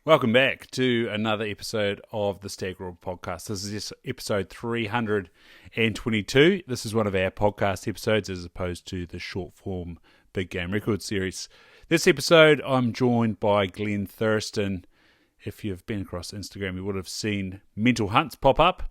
Welcome back to another episode of the Stag Raw podcast. This is episode 322. This is one of our podcast episodes as opposed to the short form Big Game Records series. This episode, I'm joined by Glen Thurston. If you've been across Instagram, you would have seen mental hunts pop up.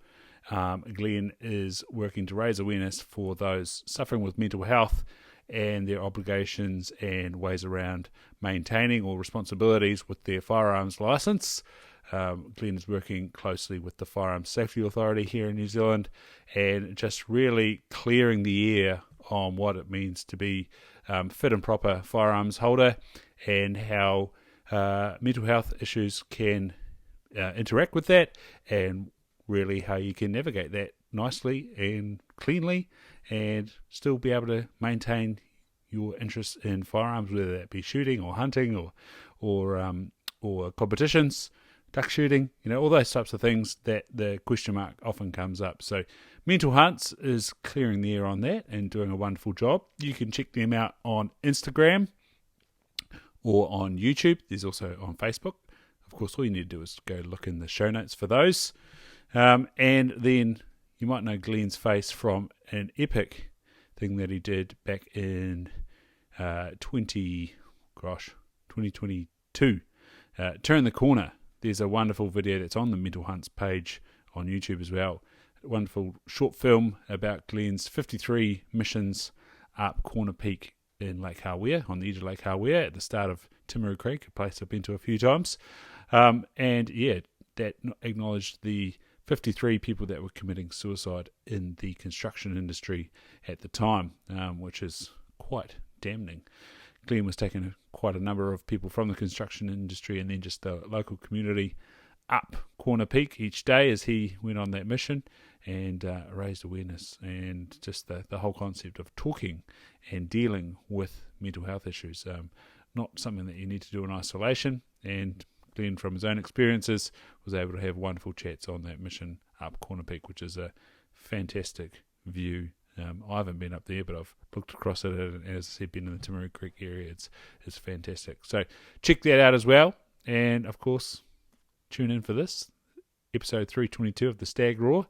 Glen is working to raise awareness for those suffering with mental health and their obligations and ways around maintaining or responsibilities with their firearms licence. Glen is working closely with the Firearms Safety Authority here in New Zealand and just really clearing the air on what it means to be fit and proper firearms holder and how mental health issues can interact with that, and really how you can navigate that nicely and cleanly and still be able to maintain your interest in firearms, whether that be shooting or hunting or competitions, duck shooting, all those types of things that the question mark often comes up. So Mental Hunts is clearing the air on that and doing a wonderful job. You can check them out on Instagram or on YouTube. There's also on Facebook. Of course, all you need to do is go look in the show notes for those. And then you might know Glen's face from an epic thing that he did back in 2022. Turn the Corner. There's a wonderful video that's on the Mental Hunts page on YouTube as well. A wonderful short film about Glen's 53 missions up Corner Peak in Lake Hawea, on the edge of Lake Hawea at the start of Timaru Creek, a place I've been to a few times. That acknowledged the 53 people that were committing suicide in the construction industry at the time, which is quite damning. Glen was taking quite a number of people from the construction industry and then just the local community up Corner Peak each day as he went on that mission and raised awareness and just the whole concept of talking and dealing with mental health issues. Not something that you need to do in isolation, and Glen, from his own experiences, was able to have wonderful chats on that mission up Corner Peak, which is a fantastic view. I haven't been up there, but I've looked across it, and as I said, been in the Timaru Creek area. It's fantastic. So check that out as well. And, of course, tune in for this, episode 322 of the Stag Raw,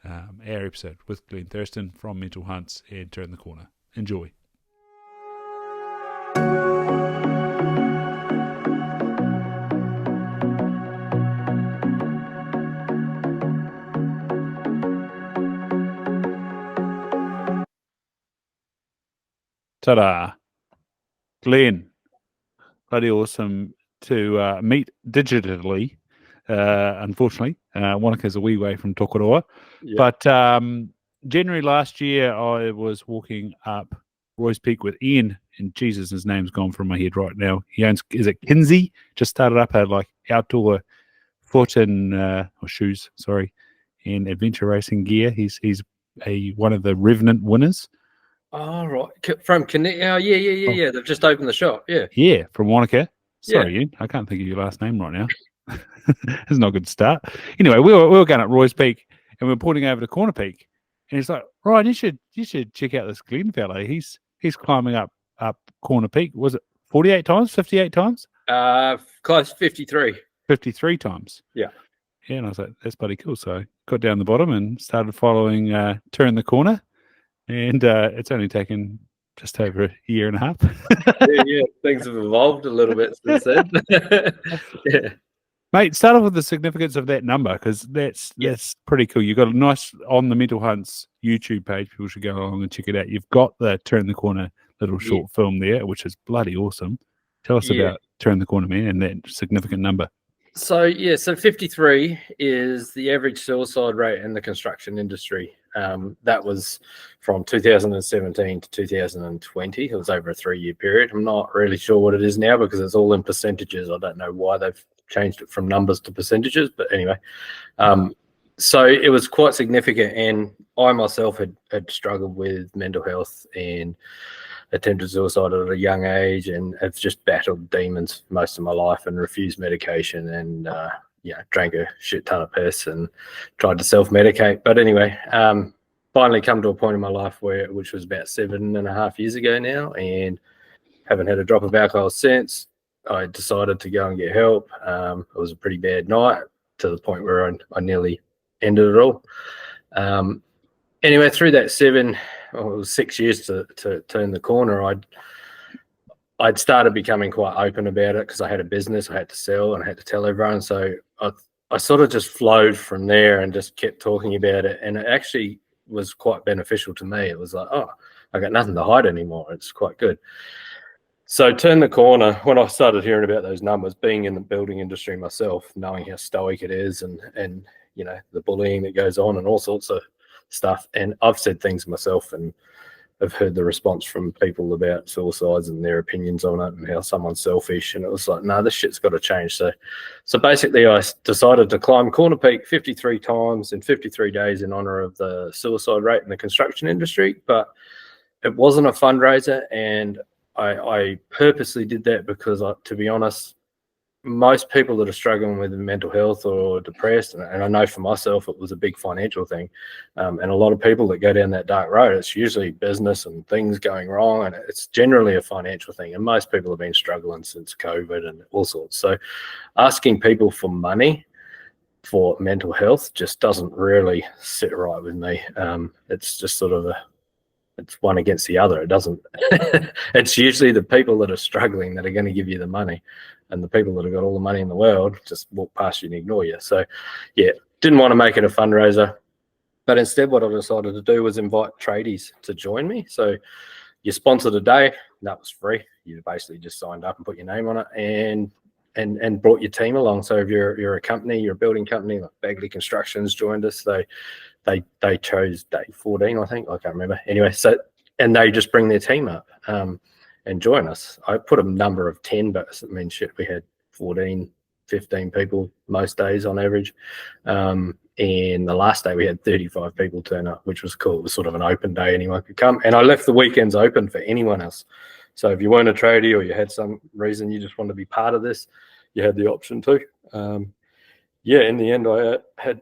our episode with Glen Thurston from Mental Hunts and Turn the Corner. Enjoy. Ta-da. Glen, bloody awesome to meet digitally, unfortunately. Wanaka's a wee way from Tokoroa. Yep. But January last year, I was walking up Roy's Peak with Ian, and Jesus, his name's gone from my head right now. He owns, is it Kinsey? Just started up a outdoor foot and or shoes, and adventure racing gear. He's one of the Revenant winners. Oh, right. From Connect. Oh, yeah. They've just opened the shop. Yeah. Yeah, from Wanaka. Sorry, Ian. I can't think of your last name right now. It's not a good start. Anyway, we were going up Roy's Peak and we were pointing over to Corner Peak. And he's like, Ryan, you should check out this Glen fellow. He's climbing up Corner Peak. Was it 48 times, 58 times? Close 53. 53 times. Yeah. Yeah, and I was like, that's bloody cool. So I got down the bottom and started following Turn the Corner. And it's only taken just over a year and a half. yeah, things have evolved a little bit since then. Yeah. Mate, start off with the significance of that number, because that's pretty cool. You've got a nice, on the Mental Hunts YouTube page, people should go along and check it out. You've got the Turn the Corner little short film there, which is bloody awesome. Tell us about Turn the Corner, man, and that significant number. So 53 is the average suicide rate in the construction industry. That was from 2017 to 2020. It was over a 3-year period. I'm not really sure what it is now because it's all in percentages. I don't know why they've changed it from numbers to percentages, but anyway. So it was quite significant, and I myself had struggled with mental health and attempted suicide at a young age, and have just battled demons most of my life and refused medication and drank a shit ton of piss and tried to self-medicate. But anyway, finally come to a point in my life which was about 7.5 years ago now, and haven't had a drop of alcohol since. I decided to go and get help. It was a pretty bad night to the point where I nearly ended it all. Anyway, through that 6 years to turn the corner, I'd started becoming quite open about it because I had a business I had to sell and I had to tell everyone. So I sort of just flowed from there and just kept talking about it. And it actually was quite beneficial to me. It was like, oh, I got nothing to hide anymore. It's quite good. So turn the corner when I started hearing about those numbers, being in the building industry myself, knowing how stoic it is and the bullying that goes on and all sorts of stuff. And I've said things myself and I've heard the response from people about suicides and their opinions on it and how someone's selfish. And it was like, no, this shit's got to change. So basically I decided to climb Corner Peak 53 times in 53 days in honor of the suicide rate in the construction industry. But it wasn't a fundraiser, and I purposely did that because, to be honest, most people that are struggling with mental health or depressed, and I know for myself it was a big financial thing, and a lot of people that go down that dark road, it's usually business and things going wrong, and it's generally a financial thing, and most people have been struggling since COVID and all sorts. So asking people for money for mental health just doesn't really sit right with me. It's just sort of it's one against the other. It doesn't. It's usually the people that are struggling that are going to give you the money, and the people that have got all the money in the world just walk past you and ignore you. So, yeah, didn't want to make it a fundraiser, but instead what I decided to do was invite tradies to join me. So you sponsored a day, that was free. You basically just signed up and put your name on it and brought your team along. So if you're a company, you're a building company, like Bagley Constructions joined us. They chose day 14, I think. I can't remember. Anyway, and they just bring their team up and join us. I put a number of 10, but I mean, shit, we had 14, 15 people most days on average. And the last day we had 35 people turn up, which was cool. It was sort of an open day. Anyone could come. And I left the weekends open for anyone else. So if you weren't a tradie or you had some reason you just wanted to be part of this, you had the option too. In the end, I had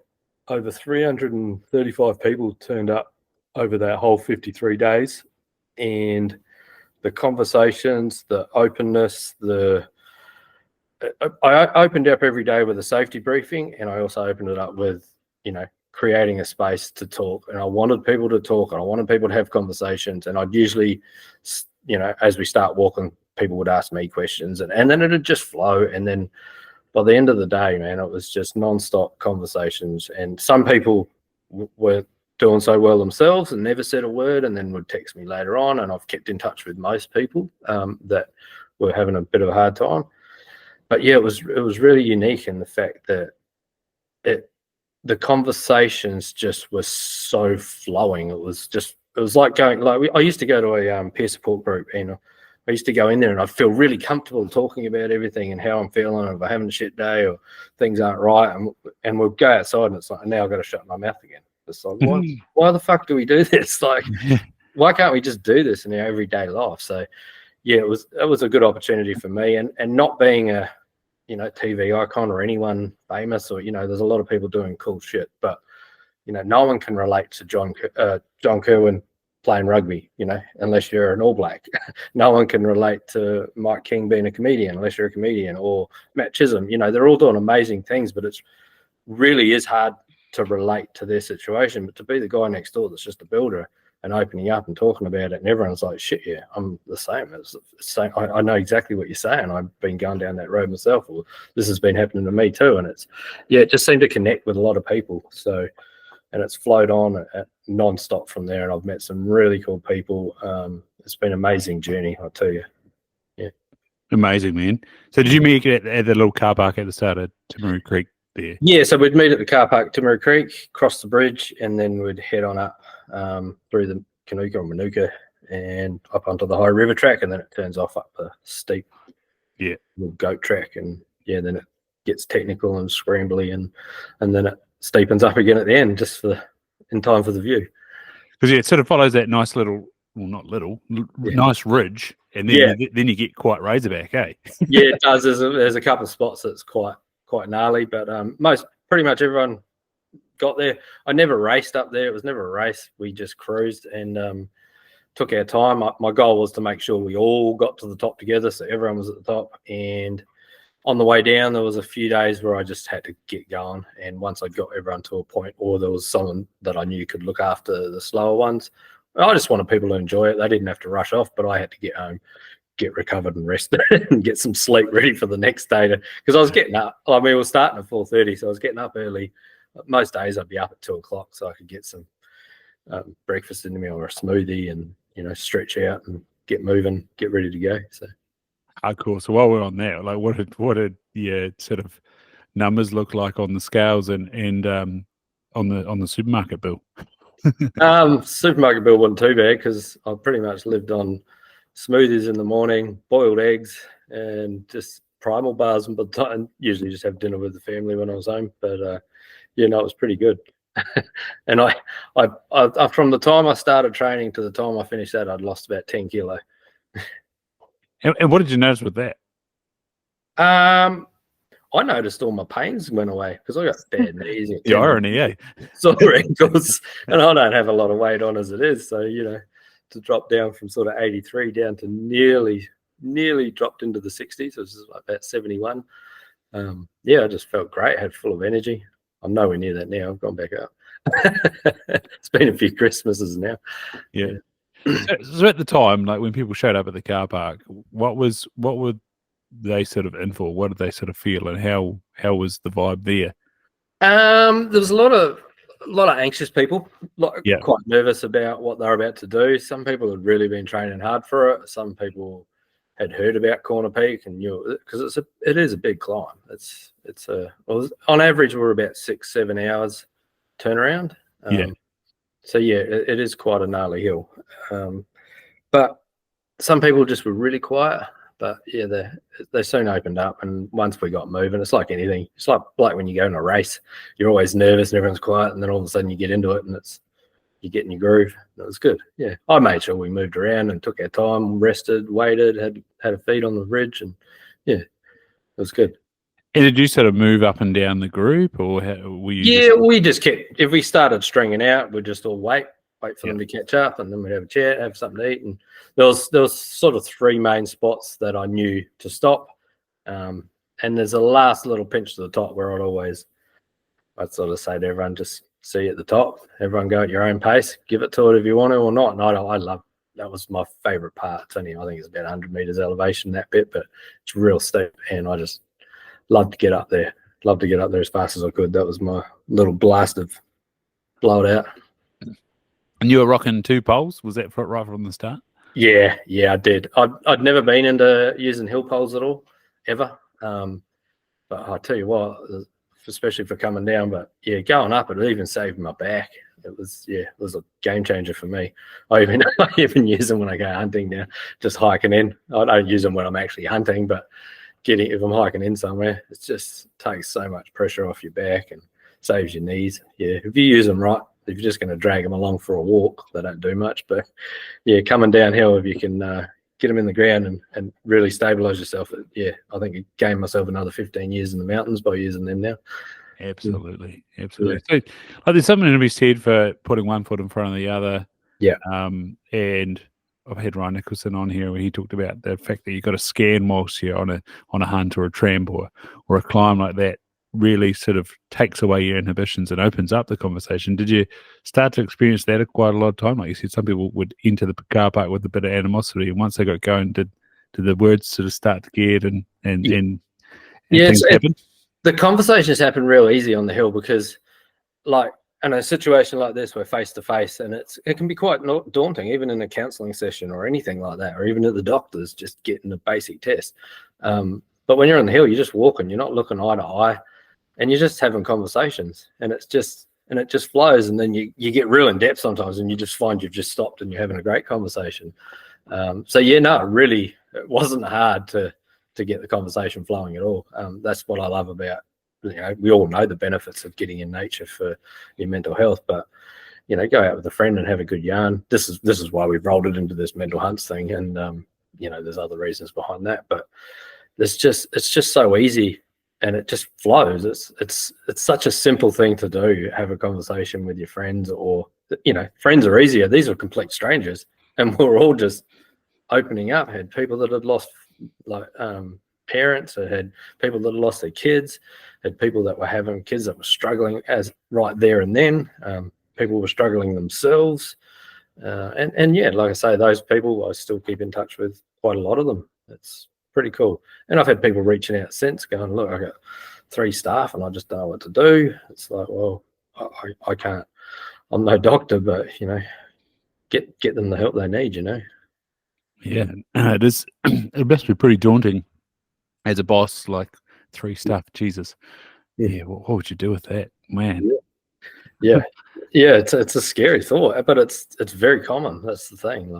over 335 people turned up over that whole 53 days. And the conversations, the openness, I opened up every day with a safety briefing, and I also opened it up with, creating a space to talk. And I wanted people to talk, and I wanted people to have conversations. And I'd usually, as we start walking, people would ask me questions, and then it'd just flow. And then by the end of the day, man, it was just nonstop conversations. And some people were doing so well themselves and never said a word, and then would text me later on. And I've kept in touch with most people that were having a bit of a hard time. But yeah, it was really unique in the fact that the conversations just were so flowing. It was like I used to go to a peer support group, and I used to go in there and I'd feel really comfortable talking about everything and how I'm feeling, and if I'm having a shit day or things aren't right, and we'll go outside and it's like, now I've got to shut my mouth again. It's like, why the fuck do we do this? Like, why can't we just do this in our everyday life? So yeah, it was a good opportunity for me, and not being a TV icon or anyone famous, or there's a lot of people doing cool shit, but no one can relate to John Kerwin playing rugby, unless you're an All Black. No one can relate to Mike King being a comedian unless you're a comedian, or Matt Chisholm. They're all doing amazing things, but it's really is hard to relate to their situation. But to be the guy next door that's just a builder and opening up and talking about it, and everyone's like, shit, yeah, I'm the same. I know exactly what you're saying. I've been going down that road myself, or this has been happening to me too. And it just seemed to connect with a lot of people. So, and it's flowed on non-stop from there. And I've met some really cool people. It's been an amazing journey, I'll tell you. Yeah. Amazing, man. So did you meet at the little car park at the start of Timaru Creek there? Yeah, so we'd meet at the car park, Timaru Creek, cross the bridge, and then we'd head on up through the Kanuka or Manuka and up onto the high river track, and then it turns off up a steep goat track, and then it gets technical and scrambly, and then it steepens up again at the end, just in time for the view. Because it sort of follows that nice little, well, not little, nice ridge, and then you get quite razorback, eh? Yeah, it does. There's a couple of spots that's quite gnarly, but pretty much everyone got there. I never raced up there. It was never a race. We just cruised, and took our time. My goal was to make sure we all got to the top together, so everyone was at the top. And on the way down, there was a few days where I just had to get going. And once I got everyone to a point, or there was someone that I knew could look after the slower ones, I just wanted people to enjoy it. They didn't have to rush off, but I had to get home, get recovered and rested, and get some sleep ready for the next day. Because I was getting up. I mean, we were starting at 4:30, so I was getting up early. Most days I'd be up at 2:00, so I could get some breakfast into me or a smoothie, and stretch out and get moving, get ready to go. So, cool. So while we're on that, like, what did your sort of numbers look like on the scales and on the supermarket bill? Supermarket bill wasn't too bad because I pretty much lived on smoothies in the morning, boiled eggs, and just primal bars. And by the time, usually just have dinner with the family when I was home. But it was pretty good. And I from the time I started training to the time I finished that, I'd lost about 10 kilo. And what did you notice with that? I noticed all my pains went away because I got bad knees. The irony, eh? Sore ankles, and I don't have a lot of weight on as it is. So, to drop down from sort of 83 down to nearly dropped into the 60s, it was like about 71. I just felt great, had full of energy. I'm nowhere near that now. I've gone back up. It's been a few Christmases now. Yeah. So at the time, like when people showed up at the car park, what were they sort of in for? What did they sort of feel, and how was the vibe there? There was a lot of anxious people, quite nervous about what they're about to do. Some people had really been training hard for it. Some people had heard about Corner Peak and knew because it is a big climb. On average we're about 6-7 hours turnaround. So it is quite a gnarly hill. But some people just were really quiet. But they soon opened up, and once we got moving, it's like anything. It's like when you go in a race, you're always nervous and everyone's quiet, and then all of a sudden you get into it and you get in your groove. It was good. Yeah, I made sure we moved around and took our time, rested, waited, had a feed on the ridge, and it was good. And did you sort of move up and down the group, or were you? Yeah, we just kept. If we started stringing out, we'd just all wait for them to catch up, and then we'd have a chat, have something to eat. And there was sort of 3 main spots that I knew to stop, and there's a last little pinch to the top where I'd sort of say to everyone, just see you at the top. Everyone go at your own pace. Give it to it if you want to or not. And I love that. Was my favorite part. It's only, I think it's about 100 meters elevation, that bit, but it's real steep, and I just love to get up there. Love to get up there as fast as I could. That was my little blast of blow it out. And you were rocking 2 poles? Was that right from the start? Yeah, I did. I'd never been into using hill poles at all, ever. But I tell you what, especially for coming down, but going up, it even saved my back. It was a game changer for me. I even use them when I go hunting now, just hiking in. I don't use them when I'm actually hunting, but if I'm hiking in somewhere, it just takes so much pressure off your back and saves your knees. Yeah, if you use them right, if you're just going to drag them along for a walk, they don't do much. But coming downhill, if you can get them in the ground and really stabilize yourself, I think I gained myself another 15 years in the mountains by using them now. Absolutely. So there's something to be said for putting one foot in front of the other. Yeah. And I've had Ryan Nicholson on here where he talked about the fact that you've got to scan whilst you're on a hunt or a tramp or a climb like that. Really sort of takes away your inhibitions and opens up the conversation. Did you start to experience that at quite a lot of time? Like you said, some people would enter the car park with a bit of animosity, and once they got going, did the words sort of start to get and things happen? The conversations happen real easy on the hill because, like, in a situation like this, we're face to face, and it can be quite daunting, even in a counselling session or anything like that, or even at the doctor's, just getting a basic test. But when you're on the hill, you're just walking, you're not looking eye to eye. And you're just having conversations, and it just flows, and then you get real in depth sometimes, and you just find you've just stopped and you're having a great conversation. It wasn't hard to get the conversation flowing at all. That's what I love about, we all know the benefits of getting in nature for your mental health, but go out with a friend and have a good yarn. This is why we've rolled it into this mental hunts thing, and there's other reasons behind that, but it's just so easy. And it just flows. It's such a simple thing to do. Have a conversation with your friends, or friends are easier. These are complete strangers. and we were all just opening up. Had people that had lost parents, had people that had lost their kids, had people that were having kids that were struggling as right there and then. People were struggling themselves. And yeah, like I say, those people I still keep in touch with, quite a lot of them. It's pretty cool. And I've had people reaching out since going, look, I got 3 staff and I just don't know what to do. It's like, well, I can't, I'm no doctor, but get them the help they need, Yeah, it is. It must be pretty daunting as a boss, like 3 staff. Jesus. Yeah, what would you do with that, man? Yeah. It's a scary thought, but it's very common. That's the thing.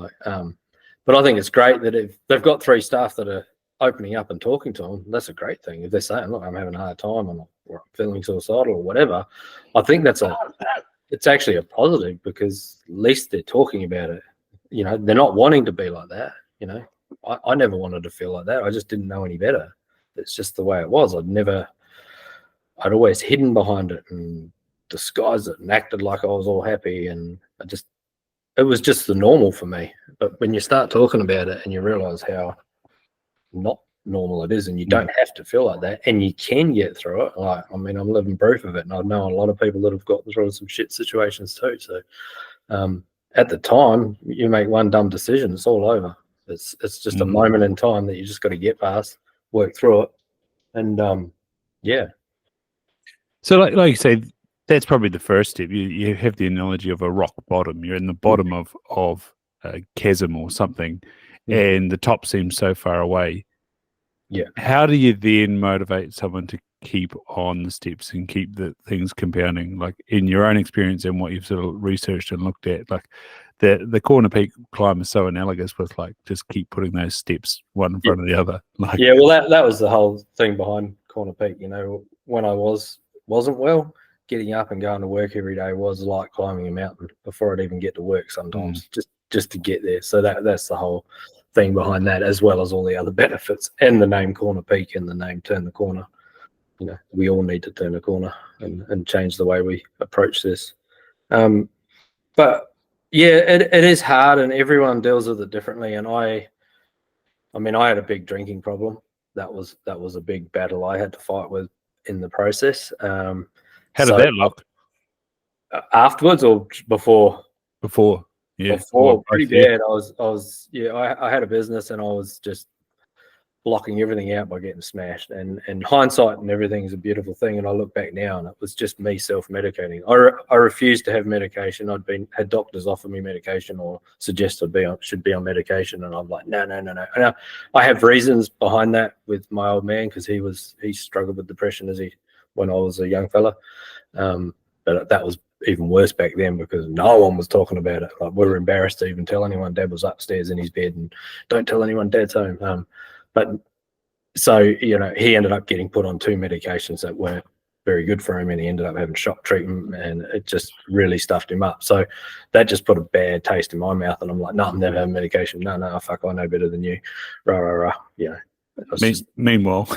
But I think it's great that if they've got 3 staff that are opening up and talking to them, that's a great thing. If they're saying, "Look, I'm having a hard time, or I'm feeling suicidal, or whatever," I think it's actually a positive, because at least they're talking about it. They're not wanting to be like that. I never wanted to feel like that. I just didn't know any better. It's just the way it was. I'd always hidden behind it and disguised it and acted like I was all happy, and it was just the normal for me. But when you start talking about it and you realize how not normal it is, and you don't have to feel like that, and you can get through it. I'm living proof of it, and I know a lot of people that have gotten through some shit situations too. So at the time, you make one dumb decision, it's all over. It's just a moment in time that you just got to get past, work through it, and yeah. So like you say, that's probably the first step. You have the analogy of a rock bottom. You're in the bottom of a chasm or something, and the top seems so far away. Yeah. How do you then motivate someone to keep on the steps and keep the things compounding? Like in your own experience and what you've sort of researched and looked at, like the corner peak climb is so analogous with like just keep putting those steps one in front of the other. Like well, that was the whole thing behind corner peak. When I wasn't well, getting up and going to work every day was like climbing a mountain before I'd even get to work sometimes, just to get there. So that's the whole thing behind that, as well as all the other benefits, and the name Corner Peak and the name Turn the Corner. We all need to turn the corner and change the way we approach this. But yeah, it is hard, and everyone deals with it differently. And I had a big drinking problem. That was a big battle I had to fight with in the process. How did that look? Afterwards or before? Before, yeah. Before, pretty bad. I had a business, and I was just blocking everything out by getting smashed. And hindsight and everything is a beautiful thing. And I look back now, and it was just me self-medicating. I refused to have medication. Had doctors offer me medication or suggest should be on medication, and I'm like, no. And I have reasons behind that with my old man, because he struggled with depression when I was a young fella. But that was even worse back then, because no one was talking about it. Like, we were embarrassed to even tell anyone. Dad was upstairs in his bed, and don't tell anyone Dad's home. But so, he ended up getting put on 2 medications that weren't very good for him, and he ended up having shock treatment, and it just really stuffed him up. So that just put a bad taste in my mouth, and I'm like, no, I'm never having medication. No, fuck, I know better than you. Rah. Meanwhile,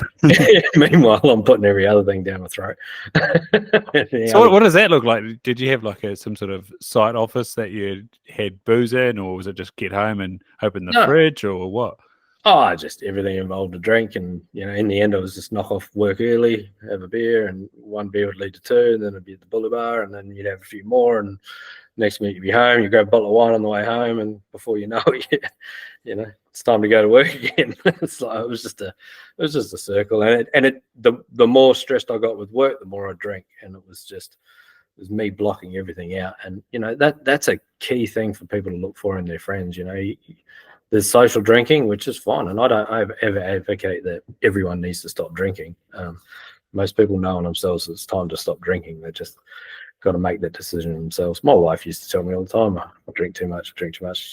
I'm putting every other thing down my throat. So what does that look like? Did you have like some sort of site office that you had booze in, or was it just get home and open the fridge, or what? Oh, just everything involved a drink. And, in the end, it was just knock off work early, have a beer, and 1 beer would lead to 2, and then it'd be at the Bully Bar, and then you'd have a few more, and next minute you'd be home, you grab a bottle of wine on the way home, and before you know it, it's time to go to work again. It's like, it was just a circle. And the more stressed I got with work, the more I drank, and it was me blocking everything out. And, that's a key thing for people to look for in their friends. There's social drinking, which is fine, and I don't ever advocate that everyone needs to stop drinking. Most people know in themselves it's time to stop drinking. They just got to make that decision themselves. My wife used to tell me all the time, I drink too much.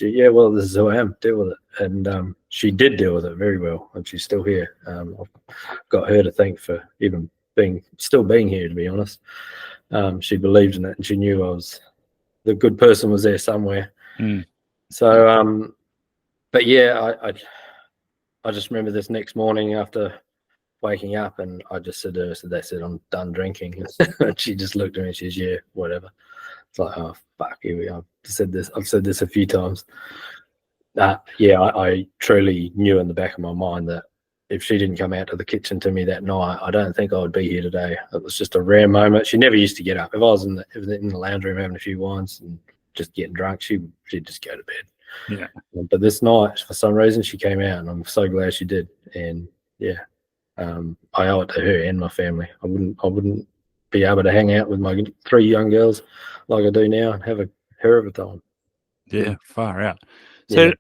Yeah, well, this is who I am. Deal with it. And she did deal with it very well, and she's still here. I've got her to thank for even still being here, to be honest. She believed in it, and she knew the good person was there somewhere. So, but yeah, I just remember this next morning after waking up, and I just said to her, that's it, I'm done drinking. And she just looked at me and she says, yeah, whatever. It's like, oh, fuck, here we are. I've said this a few times. I truly knew in the back of my mind that if she didn't come out to the kitchen to me that night, I don't think I would be here today. It was just a rare moment. She never used to get up. If I was in the lounge room having a few wines and just getting drunk, she'd just go to bed. Yeah. But this night, for some reason, she came out, and I'm so glad she did. And yeah, I owe it to her and my family. I wouldn't be able to hang out with my 3 young girls like I do now and have a her of a time. Yeah, far out. So,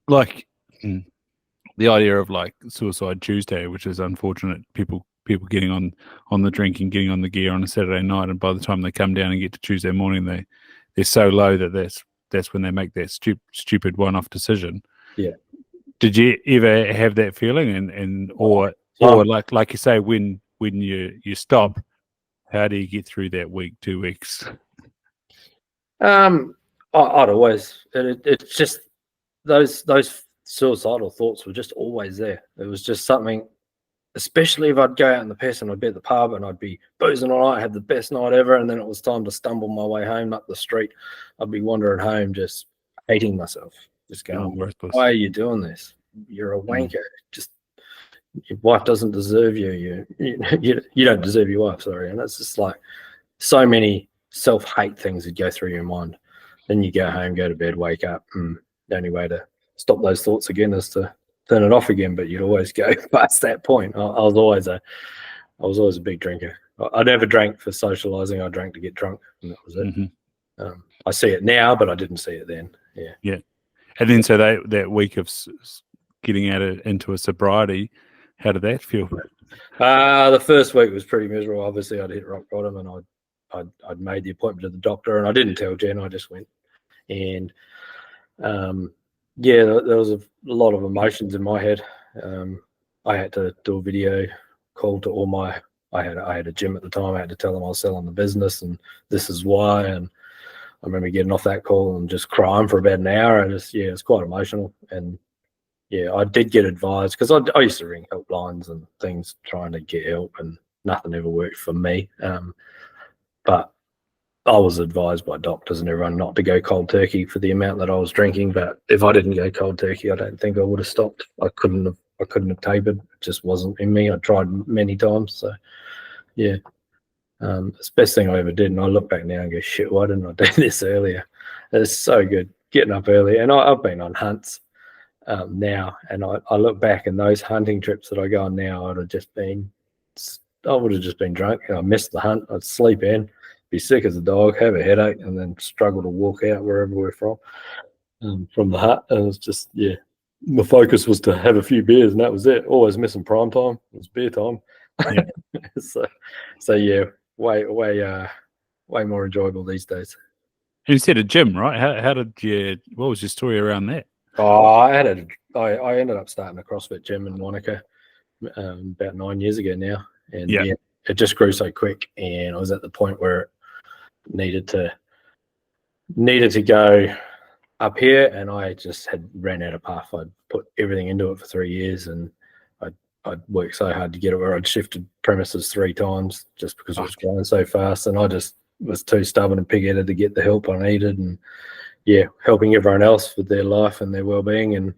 like, the idea of like Suicide Tuesday, which is unfortunate, people getting on the drink and getting on the gear on a Saturday night, and by the time they come down and get to Tuesday morning, they're so low that that's when they make that stupid one-off decision. Yeah. Did you ever have that feeling, or like you say, when you stop, how do you get through that week, 2 weeks? I'd always. It's just those suicidal thoughts were just always there. It was just something. Especially if I'd go out in the piss and I'd be at the pub and I'd be boozing all night, have the best night ever, and then it was time to stumble my way home up the street. I'd be wandering home just hating myself, just going, why are you doing this? You're a wanker. Just your wife doesn't deserve you. You don't deserve your wife, sorry. And it's just like so many self-hate things that go through your mind. Then you go home, go to bed, wake up, and the only way to stop those thoughts again is to turn it off again, but you'd always go past that point. I was always a big drinker. I never drank for socializing. I drank to get drunk, and that was it. Mm-hmm. I see it now, but I didn't see it then. Yeah. And then so that week of getting into a sobriety, how did that feel? The first week was pretty miserable. Obviously, I'd hit rock bottom, and I'd made the appointment to the doctor, and I didn't tell Jen. I just went, and yeah, there was a lot of emotions in my head. I had to do a video call to all my. I had a gym at the time. I had to tell them I was selling the business, and this is why. And I remember getting off that call and just crying for about an hour. And it's quite emotional. And yeah, I did get advised because I used to ring helplines and things trying to get help, and nothing ever worked for me. But I was advised by doctors and everyone not to go cold turkey for the amount that I was drinking. But if I didn't go cold turkey, I don't think I would have stopped. I couldn't have tapered. It just wasn't in me. I tried many times. So yeah, it's the best thing I ever did. And I look back now and go, shit, why didn't I do this earlier? It's so good getting up early. And I've been on hunts now, and I look back, and those hunting trips that I go on now, I would have just been drunk. I missed the hunt. I'd sleep in, be sick as a dog, have a headache, and then struggle to walk out wherever we're from the hut. And it was just, yeah, my focus was to have a few beers, and that was it. Always missing prime time. It was beer time. Yeah. so yeah, way more enjoyable these days. And you said a gym, right? How did you? What was your story around that? Oh, I ended up starting a CrossFit gym in Wanaka about 9 years ago now, and yeah, it just grew so quick, and I was at the point where it needed to go up here, and I just had ran out of path. I'd put everything into it for 3 years, and I'd worked so hard to get it where I'd shifted premises 3 times just because it was growing so fast, and I just was too stubborn and pig-headed to get the help I needed. And yeah, helping everyone else with their life and their well-being, and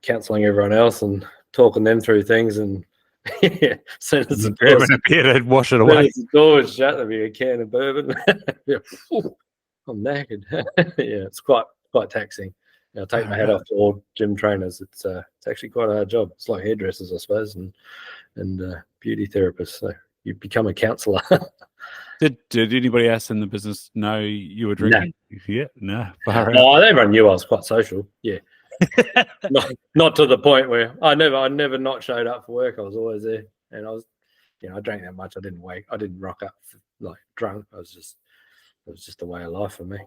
counselling everyone else and talking them through things. And yeah, soon as the wash it away. The door was shut, there'd be a can of bourbon. I'm knackered. Yeah, it's quite taxing. I take my hat off to all gym trainers. It's actually quite a hard job. It's like hairdressers, I suppose, and beauty therapists. So you become a counsellor. Did anybody else in the business know you were drinking? No. Yeah, no. Everyone knew I was quite social. Yeah, not to the point where I never not showed up for work. I was always there, and I was, I drank that much. I didn't rock up like drunk. It was just a way of life for me.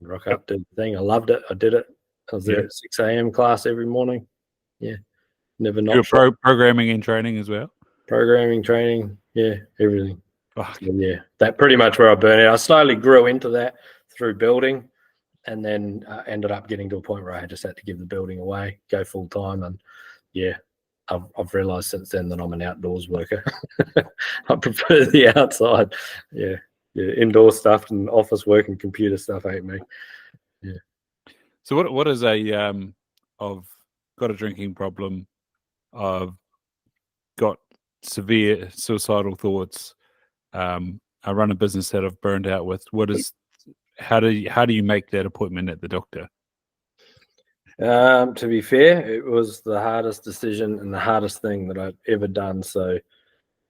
Rock up, did the thing. I loved it. I did it. I was there at 6 a.m. class every morning. Yeah, never not. You're programming and training as well. Programming, training, yeah, everything. So, yeah, that pretty much where I burned out. I slowly grew into that through building, and then ended up getting to a point where I just had to give the building away, go full time, and yeah, I've realised since then that I'm an outdoors worker. I prefer the outside. Yeah, indoor stuff and office work and computer stuff ain't me. Yeah. So what is a I've got a drinking problem. I've got severe suicidal thoughts. I run a business that I've burned out with. How do you make that appointment at the doctor? To be fair, it was the hardest decision and the hardest thing that I've ever done. So,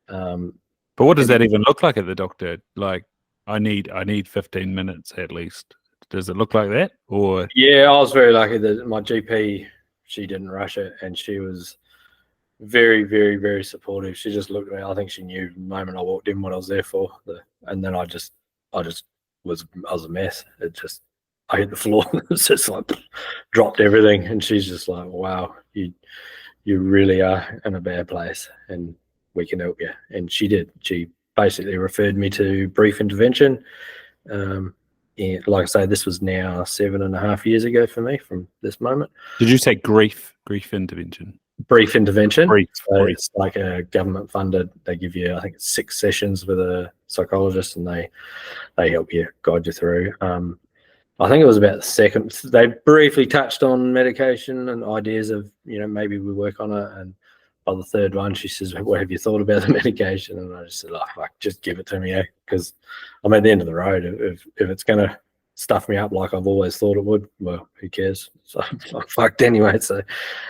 but what does that even look like at the doctor? Like, I need 15 minutes at least. Does it look like that? Or yeah, I was very lucky that my GP, she didn't rush it, and she was very, very, very supportive. She just looked at me. I think she knew the moment I walked in what I was there for. And then I was a mess. I hit the floor. It was just like dropped everything. And she's just like, "Wow, you really are in a bad place, and we can help you." And she did. She basically referred me to brief intervention. And like I say, this was now 7.5 years ago for me from this moment. did you say grief intervention? Brief intervention. Brief. It's like a government funded. They give you, I think it's 6 sessions with a psychologist, and they help you, guide you through. I think it was about the second. They briefly touched on medication and ideas of, maybe we work on it. And by the third one, she says, "What have you thought about the medication?" And I just said, "Oh, fuck, just give it to me, because I'm at the end of the road. If it's gonna stuff me up like I've always thought it would, well, who cares?" So I'm fucked anyway. So,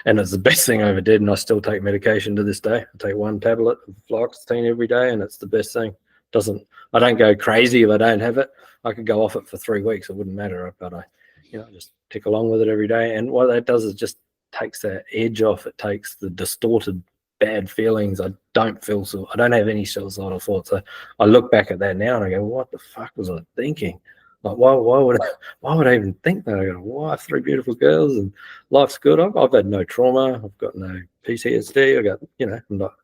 and it's the best thing I ever did, and I still take medication to this day. I take 1 tablet of fluoxetine every day, and it's the best thing. I don't go crazy if I don't have it. I could go off it for 3 weeks; it wouldn't matter. But I just tick along with it every day. And what that does is just takes that edge off. It takes the distorted bad feelings. I don't have any suicidal thoughts. I look back at that now and I go, "What the fuck was I thinking? Like, why would I even think that? I got a wife, 3 beautiful girls, and life's good. I've had no trauma. I've got no PTSD. I got,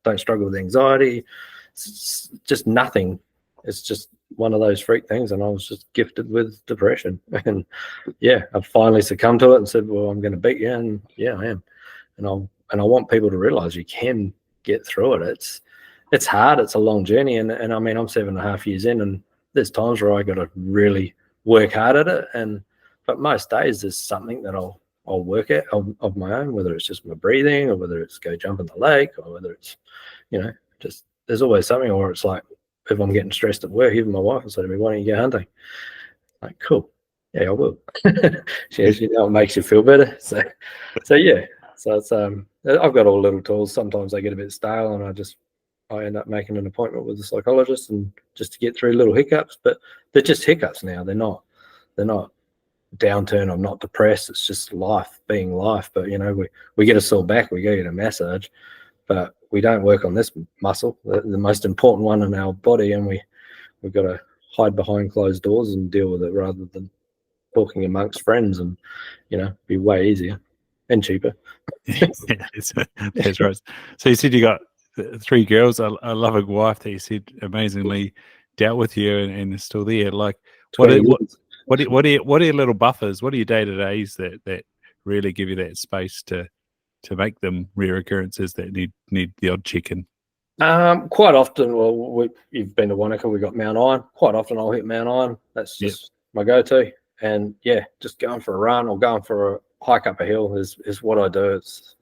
don't struggle with anxiety. It's just nothing. It's just one of those freak things." And I was just gifted with depression. And yeah, I've finally succumbed to it and said, "Well, I'm going to beat you." And yeah, I am. And I want people to realize you can get through it. It's hard. It's a long journey. And I mean, I'm 7.5 years in, and there's times where I got to really work hard at it. But most days there's something that I'll work at of my own, whether it's just my breathing or whether it's go jump in the lake or whether it's, just there's always something. Or it's like, if I'm getting stressed at work, even my wife will say to me, "Why don't you go hunting?" Like, cool. Yeah, I will. She says, it makes you feel better. So yeah. So it's I've got all little tools. Sometimes they get a bit stale, and I end up making an appointment with a psychologist, and just to get through little hiccups. But they're just hiccups now. They're not downturn. I'm not depressed. It's just life being life. But we get a sore back, we go get a massage, but we don't work on this muscle, the most important one in our body, and we've got to hide behind closed doors and deal with it rather than talking amongst friends, and be way easier and cheaper. That's right. So you said you got 3 girls, a loving wife that you said amazingly dealt with you and is still there. Like, what are your little buffers? What are your day-to-days that really give you that space to make them rare occurrences that need the odd check-in? Quite often, you've been to Wanaka, we got Mount Iron. Quite often I'll hit Mount Iron. That's just my go-to. And yeah, just going for a run or going for a hike up a hill is what I do. It's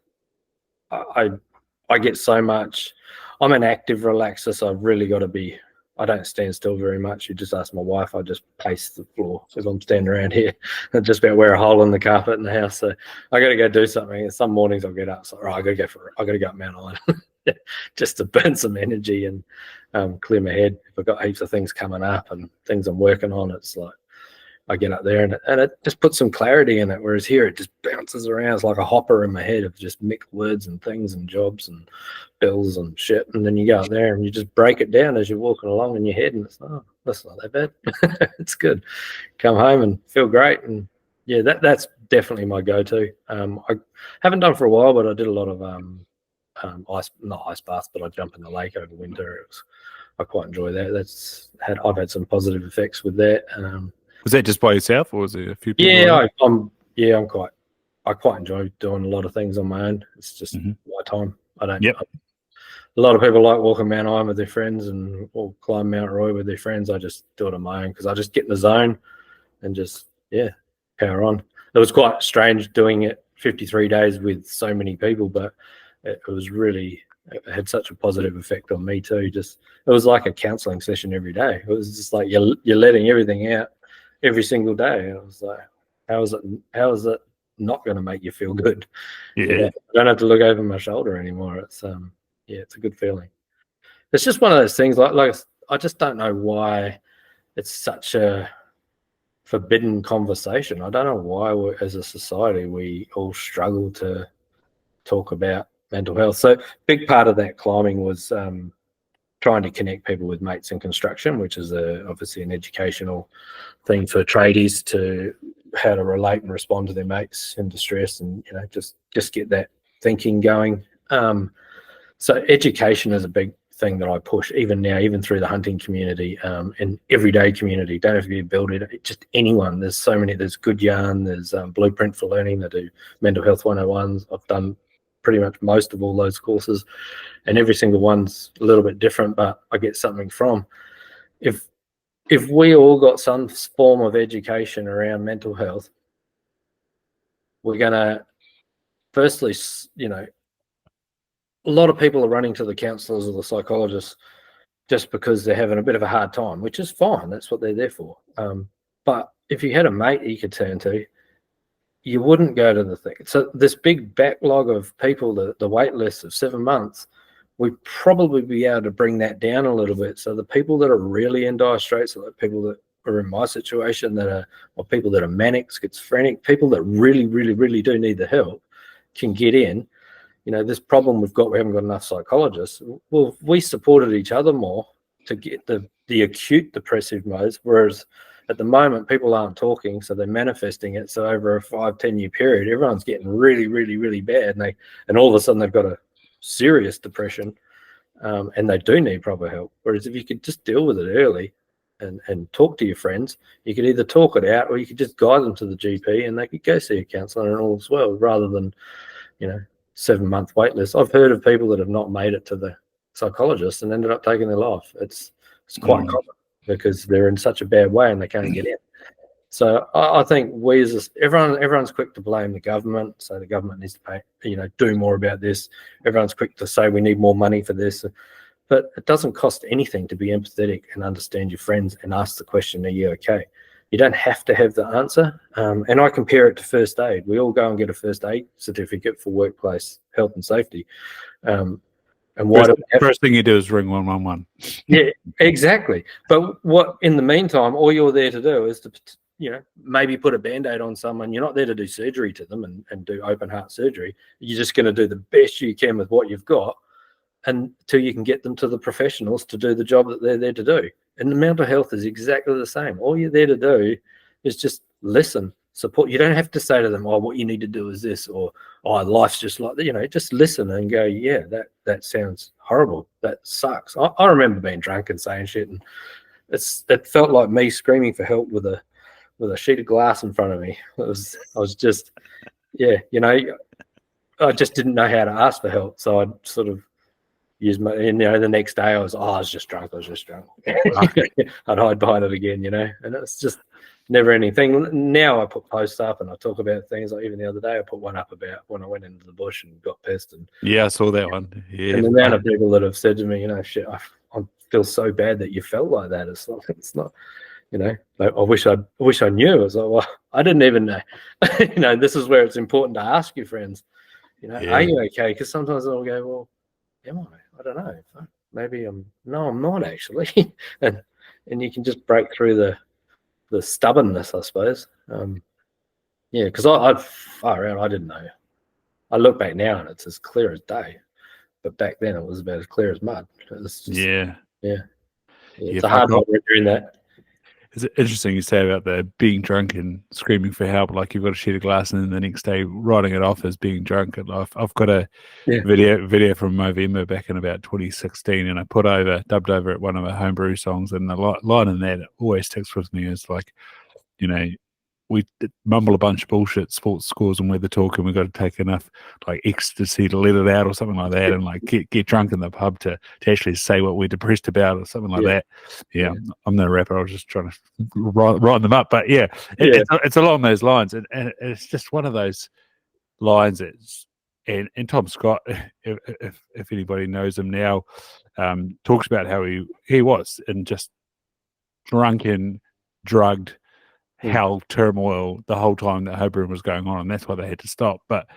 I get so much. I'm an active relaxer, so I've really got to be. I don't stand still very much. You just ask my wife. I just pace the floor. If I'm standing around here, I just about wear a hole in the carpet in the house. So I got to go do something. And some mornings I'll get up. So I got to go up Mount Iron just to burn some energy and clear my head. If I've got heaps of things coming up and things I'm working on, it's like I get up there and it just puts some clarity in it. Whereas here it just bounces around. It's like a hopper in my head of just mixed words and things and jobs and bills and shit. And then you go out there and you just break it down as you're walking along in your head, and it's that's not that bad. It's good. Come home and feel great. And yeah, that's definitely my go-to. I haven't done for a while, but I did a lot of not ice baths, but I jump in the lake over winter. I quite enjoy that. I've had some positive effects with that. Was that just by yourself, or was it a few people? Yeah, I quite enjoy doing a lot of things on my own. It's just my time. I don't. Yep. A lot of people like walking Mount Iron with their friends or climb Mount Roy with their friends. I just do it on my own because I just get in the zone and just power on. It was quite strange doing it 53 days with so many people, but it had such a positive effect on me too. It was like a counselling session every day. It was just like you're letting everything out every single day. And I was like, how is it not going to make you feel good? Yeah. I don't have to look over my shoulder anymore. It's it's a good feeling. It's just one of those things. Like I just don't know why it's such a forbidden conversation. I don't know why as a society we all struggle to talk about mental health. So big part of that climbing was trying to connect people with mates in construction, which is obviously an educational thing for tradies to how to relate and respond to their mates in distress, and just get that thinking going. So education is a big thing that I push even now, even through the hunting community and everyday community. Don't have to be a builder, just anyone. There's so many. There's Good Yarn, there's Blueprint for Learning. They do mental health 101s. I've done pretty much most of all those courses, and every single one's a little bit different, but I get something from. If we all got some form of education around mental health, we're going to, firstly, a lot of people are running to the counsellors or the psychologists just because they're having a bit of a hard time, which is fine. That's what they're there for. But if you had a mate you could turn to, you wouldn't go to the thing. So this big backlog of people, the wait list of 7 months, we'd probably be able to bring that down a little bit. So the people that are really in dire straits, so like people that are in my situation or people that are manic, schizophrenic, people that really, really, really do need the help can get in. This problem we've got, we haven't got enough psychologists. Well, we supported each other more to get the acute depressive modes, whereas at the moment people aren't talking, so they're manifesting it. So over a 5-10 year period, everyone's getting really, really, really bad, and all of a sudden they've got a serious depression, and they do need proper help. Whereas if you could just deal with it early and talk to your friends, you could either talk it out or you could just guide them to the GP and they could go see a counsellor and all as well, rather than 7-month wait list. I've heard of people that have not made it to the psychologist and ended up taking their life. It's quite common because they're in such a bad way and they can't get in. So I think everyone's quick to blame the government. So the government needs to pay, do more about this. Everyone's quick to say we need more money for this, but it doesn't cost anything to be empathetic and understand your friends and ask the question, "Are you okay?" You don't have to have the answer. And I compare it to first aid. We all go and get a first aid certificate for workplace health and safety. And why first thing you do is ring 111. Yeah, exactly. But what in the meantime, all you're there to do is to maybe put a Band-Aid on someone. You're not there to do surgery to them and do open heart surgery. You're just going to do the best you can with what you've got until you can get them to the professionals to do the job that they're there to do. And the mental health is exactly the same. All you're there to do is just listen, support. You don't have to say to them, "Oh, what you need to do is this," or "Oh, life's just like that." Just listen and go, "Yeah, that sounds horrible. That sucks." I remember being drunk and saying shit, and it felt like me screaming for help with a sheet of glass in front of me. I was just, I just didn't know how to ask for help. So I'd sort of use the next day I was just drunk. I'd hide behind it again, and it's just never anything. Now I put posts up and I talk about things. Like even the other day I put one up about when I went into the bush and got pissed. And yeah, I saw that one. Yeah, and the amount of people that have said to me, shit, I feel so bad that you felt like that. It's not. I wish I knew. I was like, well, I didn't even know. This is where it's important to ask your friends, are you okay? Because sometimes they'll go, well, am I? I don't know. Maybe I'm not actually. and you can just break through the stubbornness, I suppose. Because I didn't know. I look back now and it's as clear as day. But back then it was about as clear as mud. It's just, it's a hard one doing that. It's interesting you say about the being drunk and screaming for help, like you've got a sheet of glass and then the next day writing it off as being drunk. And I've got a video from Movember back in about 2016, and I dubbed over at one of my homebrew songs, and the line in that always sticks with me is like, we mumble a bunch of bullshit, sports scores and weather talk, and we've got to take enough like ecstasy to let it out or something like that, and like get drunk in the pub to actually say what we're depressed about or something like that. I'm no rapper. I was just trying to write them up, but it's along those lines, and it's just one of those lines. And Tom Scott, if anybody knows him now, talks about how he was in just drunken, drugged hell turmoil the whole time that Hoburn was going on, and that's why they had to stop. But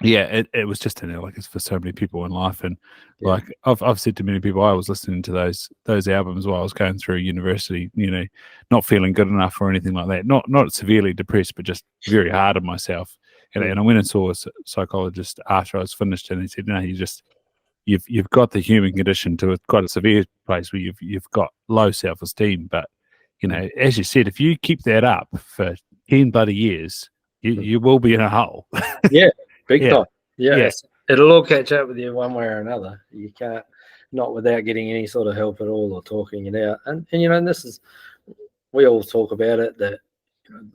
yeah, it was just it's for so many people in life, and like I've said to many people, I was listening to those albums while I was going through university, not feeling good enough or anything like that, not severely depressed, but just very hard on myself. And I went and saw a psychologist after I was finished, and he said, "No, you've got the human condition to quite a severe place where you've got low self-esteem, but as you said, if you keep that up for 10 bloody years, you will be in a hole." Yeah. Big time. Yeah. It'll all catch up with you one way or another. You can't, not without getting any sort of help at all or talking it out. And this is, we all talk about it, that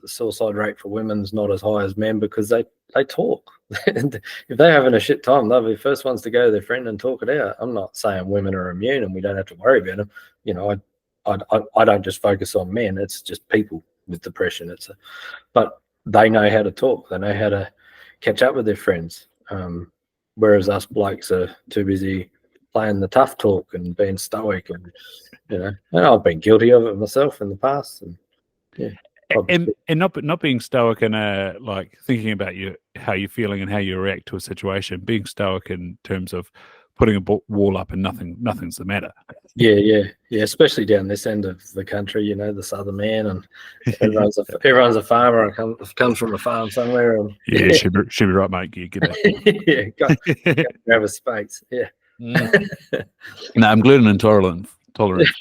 the suicide rate for women is not as high as men because they talk. And if they're having a shit time, they'll be the first ones to go to their friend and talk it out. I'm not saying women are immune and we don't have to worry about them. I don't just focus on men. It's just people with depression. But they know how to talk. They know how to catch up with their friends, whereas us blokes are too busy playing the tough talk and being stoic, and I've been guilty of it myself in the past, and not being stoic and like thinking about how you're feeling and how you react to a situation, being stoic in terms of putting a wall up and nothing's the matter. Yeah. Especially down this end of the country, the southern man, and everyone's a farmer and comes from a farm somewhere. And should be right, mate. You get that. Got have a space. Yeah. No, I'm gluten intolerant.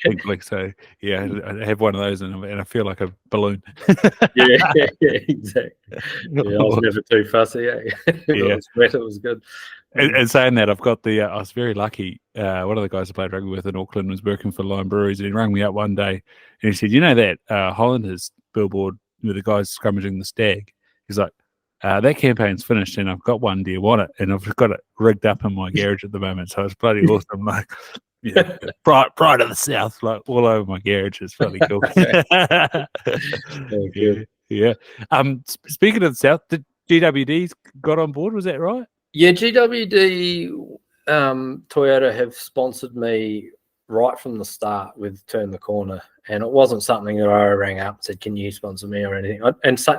Thankfully, so yeah, I have one of those, and I feel like a balloon. yeah, exactly. Yeah, I was never too fussy. If it was wet, it was good. And saying that, I've got I was very lucky. One of the guys I played rugby with in Auckland was working for Lime Breweries, and he rang me up one day and he said, that Hollander's billboard with the guys scrummaging the stag? He's like, that campaign's finished and I've got one. Do you want it? And I've got it rigged up in my garage at the moment, so it's bloody awesome. Like, pride of the South, like all over my garage. It's bloody cool. Yeah. Speaking of the South, the GWD's got on board. Was that right? Yeah, GWD, Toyota have sponsored me right from the start with Turn the Corner, and it wasn't something that I rang up and said, "Can you sponsor me?" or anything. And so,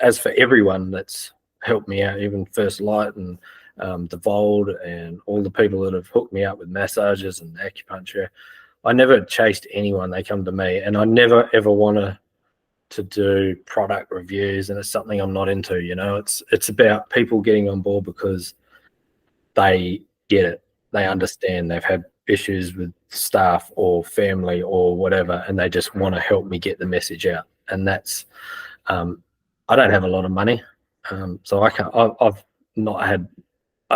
as for everyone that's helped me out, even First Light and Devolved and all the people that have hooked me up with massages and acupuncture, I never chased anyone. They come to me, and I never ever want to do product reviews, and it's something I'm not into. It's about people getting on board because they get it, they understand, they've had issues with staff or family or whatever, and they just want to help me get the message out. And that's I don't have a lot of money, so I can't. I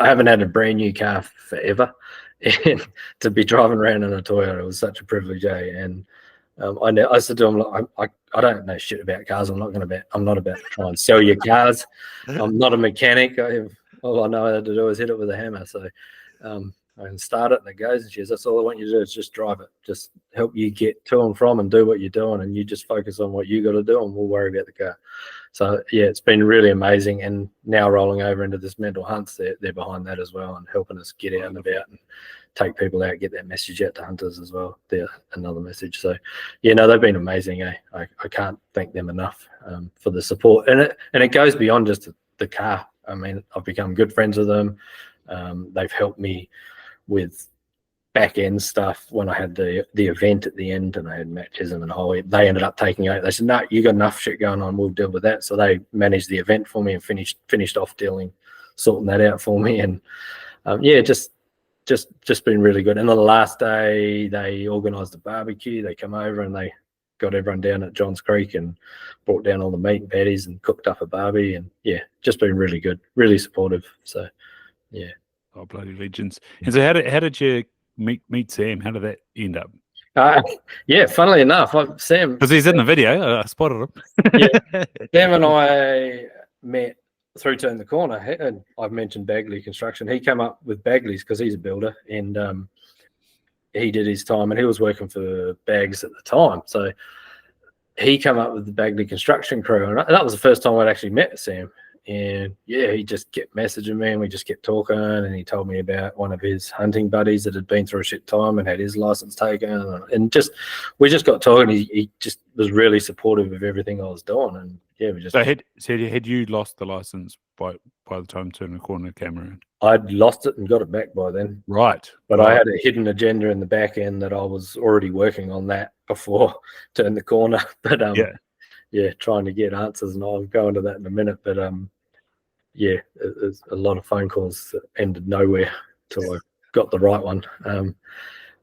haven't had a brand new car forever, and to be driving around in a Toyota was such a privilege. And I said to him, I don't know shit about cars. I'm not about to try and sell you cars. I'm not a mechanic. All I know how to do is hit it with a hammer. So I can start it and it goes. And she says, "That's all I want you to do is just drive it. Just help you get to and from and do what you're doing. And you just focus on what you got to do, and we'll worry about the car." So yeah, it's been really amazing. And now rolling over into this mental hunts, they're behind that as well and helping us get out and about and take people out, get that message out to hunters as well. They're another message. So yeah, no, they've been amazing. I can't thank them enough for the support. And it goes beyond just the car. I mean, I've become good friends with them. They've helped me with back end stuff when I had the event at the end and I had matches and the whole. They ended up taking out. They said, "No, you got enough shit going on. We'll deal with that." So they managed the event for me and finished off sorting that out for me. And just been really good. And then the last day they organised a barbecue. They come over and they got everyone down at Johns Creek and brought down all the meat and patties and cooked up a barbie. And yeah, just been really good, really supportive. So yeah. Oh, bloody legends. And so how did you meet Sam? How did that end up? Yeah, funnily enough, Sam, because he's in the video. I spotted him. Yeah, Sam and I met through Turn the Corner, and I've mentioned Bagley Construction. He came up with Bagley's because he's a builder, and he did his time, and he was working for Bags at the time. So he came up with the Bagley Construction crew, and that was the first time I'd actually met Sam. And yeah, he just kept messaging me, and we just kept talking. And he told me about one of his hunting buddies that had been through a shit time and had his license taken. And we just got talking. He just was really supportive of everything I was doing. And yeah, we just. So had you lost the license by the time turning the corner camera? I'd lost it and got it back by then. Right. But I had a hidden agenda in the back end that I was already working on that before turn the corner. But yeah, trying to get answers, and I'll go into that in a minute. But yeah, there's a lot of phone calls that ended nowhere till I got the right one.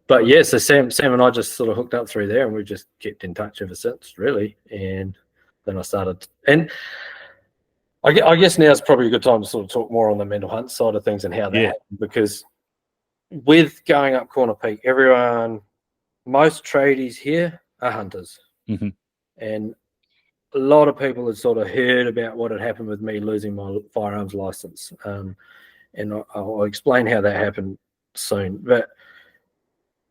But yeah, so Sam and I just sort of hooked up through there, and we've just kept in touch ever since, really. And then I started, and I guess now is probably a good time to sort of talk more on the mental health side of things and how that happened, because with going up Corner Peak, most tradies here are hunters. Mm-hmm. And a lot of people had sort of heard about what had happened with me losing my firearms license. And I'll explain how that happened soon. But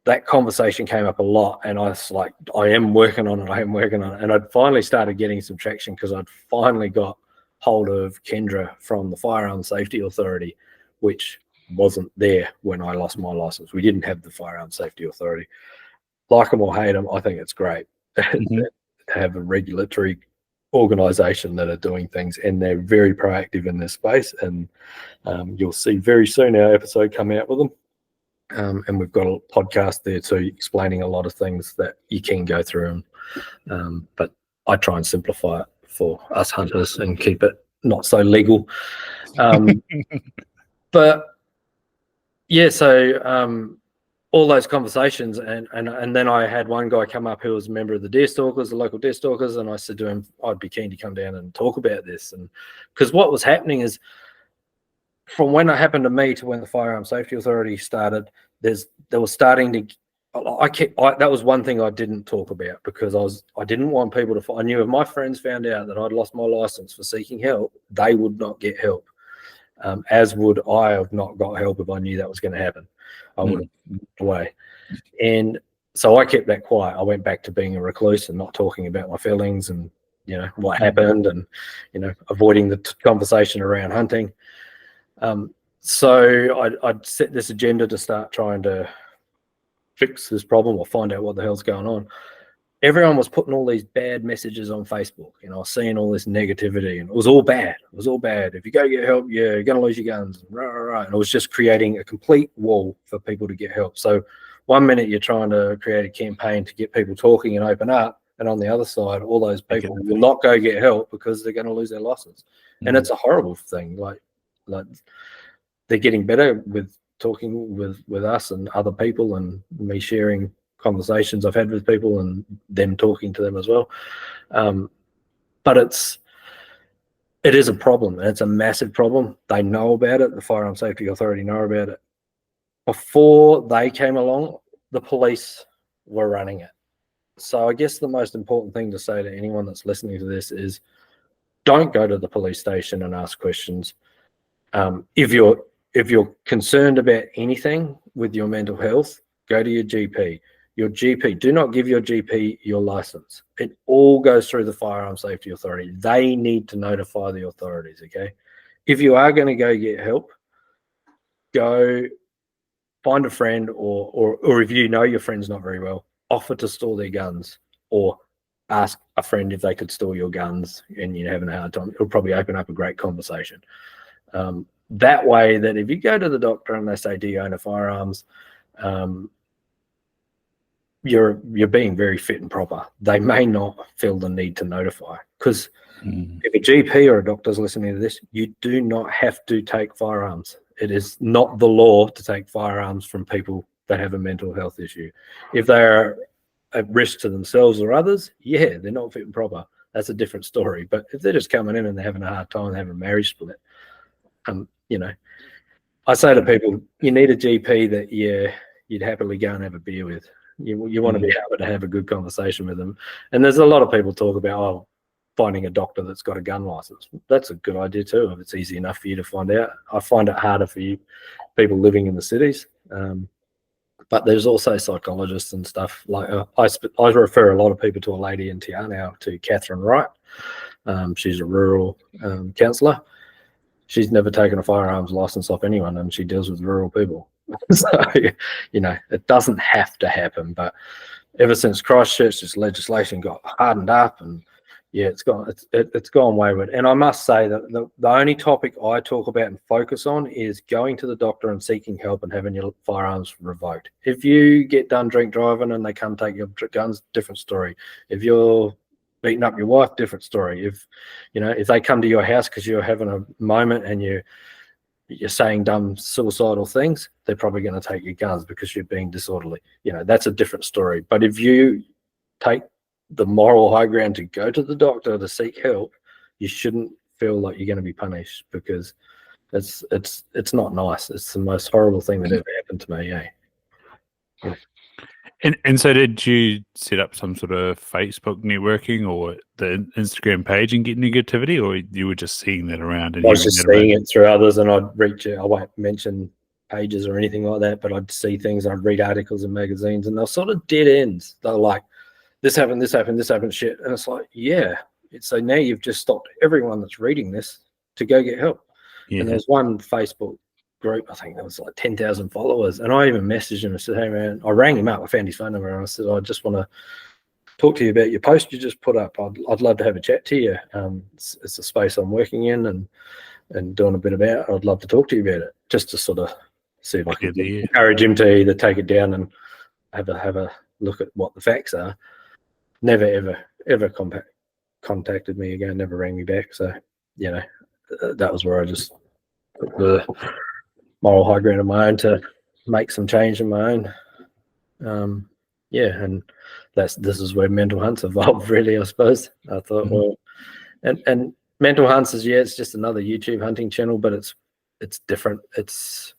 that conversation came up a lot, and I was like, I am working on it. And I'd finally started getting some traction because I'd finally got hold of Kendra from the Firearms Safety Authority, which wasn't there when I lost my license. We didn't have the Firearms Safety Authority. Like them or hate them, I think it's great to have a regulatory organisation that are doing things, and they're very proactive in this space. And you'll see very soon our episode come out with them. And we've got a podcast there too, explaining a lot of things that you can go through. But I try and simplify it for us hunters and keep it not so legal. But yeah, so all those conversations, and then I had one guy come up who was a member of the Deerstalkers, the local Deerstalkers, and I said to him, I'd be keen to come down and talk about this. And because what was happening is, from when it happened to me to when the Firearms Safety Authority started, there was starting to. That was one thing I didn't talk about, because I didn't want people to. I knew if my friends found out that I'd lost my license for seeking help, they would not get help. As would I have not got help if I knew that was going to happen. I would have moved away. And so I kept that quiet. I went back to being a recluse and not talking about my feelings and what happened, and avoiding the conversation around hunting. So I'd set this agenda to start trying to fix this problem or find out what the hell's going on. Everyone was putting all these bad messages on Facebook, I was seeing all this negativity, and it was all bad. If you go get help, you're going to lose your guns. And it was just creating a complete wall for people to get help. So one minute you're trying to create a campaign to get people talking and open up, and on the other side, all those people will not go get help because they're going to lose their license. And it's a horrible thing. Like they're getting better with talking with us and other people, and me sharing conversations I've had with people and them talking to them as well. But it is a problem, and it's a massive problem. They know about it. The Firearms Safety Authority know about it. Before they came along, the police were running it. So I guess the most important thing to say to anyone that's listening to this is, don't go to the police station and ask questions. If you're concerned about anything with your mental health, go to your GP. Your GP, do not give your GP your license. It all goes through the Firearms Safety Authority. They need to notify the authorities, okay? If you are going to go get help, go find a friend, or if you know your friend's not very well, offer to store their guns, or ask a friend if they could store your guns and you're having a hard time. It'll probably open up a great conversation. That way, that if you go to the doctor and they say, do you own a firearms? You're being very fit and proper. They may not feel the need to notify, because if a GP or a doctor's listening to this, you do not have to take firearms. It is not the law to take firearms from people that have a mental health issue. If they are at risk to themselves or others, they're not fit and proper. That's a different story. But if they're just coming in and they're having a hard time, having a marriage split, I say to people, you need a GP that you'd happily go and have a beer with. You want to be able to have a good conversation with them. And there's a lot of people talk about, finding a doctor that's got a gun license. That's a good idea too, if it's easy enough for you to find out. I find it harder for people living in the cities. But there's also psychologists and stuff. Like I refer a lot of people to a lady in Te Anau, to Catherine Wright. She's a rural counsellor. she's never taken a firearms license off anyone, and she deals with rural people. So, it doesn't have to happen. But ever since Christchurch, this legislation got hardened up, and it's gone wayward. And I must say that the only topic I talk about and focus on is going to the doctor and seeking help and having your firearms revoked. If you get done drink driving and they come take your guns, different story. If you're beating up your wife, different story. If they come to your house because you're having a moment and you're saying dumb suicidal things, they're probably going to take your guns because you're being disorderly. That's a different story. But if you take the moral high ground to go to the doctor to seek help, you shouldn't feel like you're going to be punished, because it's not nice. It's the most horrible thing that ever happened to me. Yeah. And so did you set up some sort of Facebook networking or the Instagram page and get negativity, or you were just seeing that around? And I was just seeing it through others, and I'd reach out. I won't mention pages or anything like that, but I'd see things. I'd read articles in magazines, and they're sort of dead ends. They're like, this happened, shit. And it's like, yeah. So now you've just stopped everyone that's reading this to go get help. Yeah. And there's one Facebook group, I think there was like 10,000 followers. And I even messaged him and said, hey, man, I rang him up. I found his phone number, and I said, I just want to talk to you about your post you just put up. I'd love to have a chat to you. It's a space I'm working in and doing a bit about. I'd love to talk to you about it, just to sort of see if I can encourage him to either take it down and have a look at what the facts are. Never, ever contacted me again, never rang me back. So, that was where I just took the moral high ground of my own to make some change in my own. And this is where Mental Hunts evolved, really, I suppose. I thought, well, and Mental Hunts is, it's just another YouTube hunting channel, but it's different.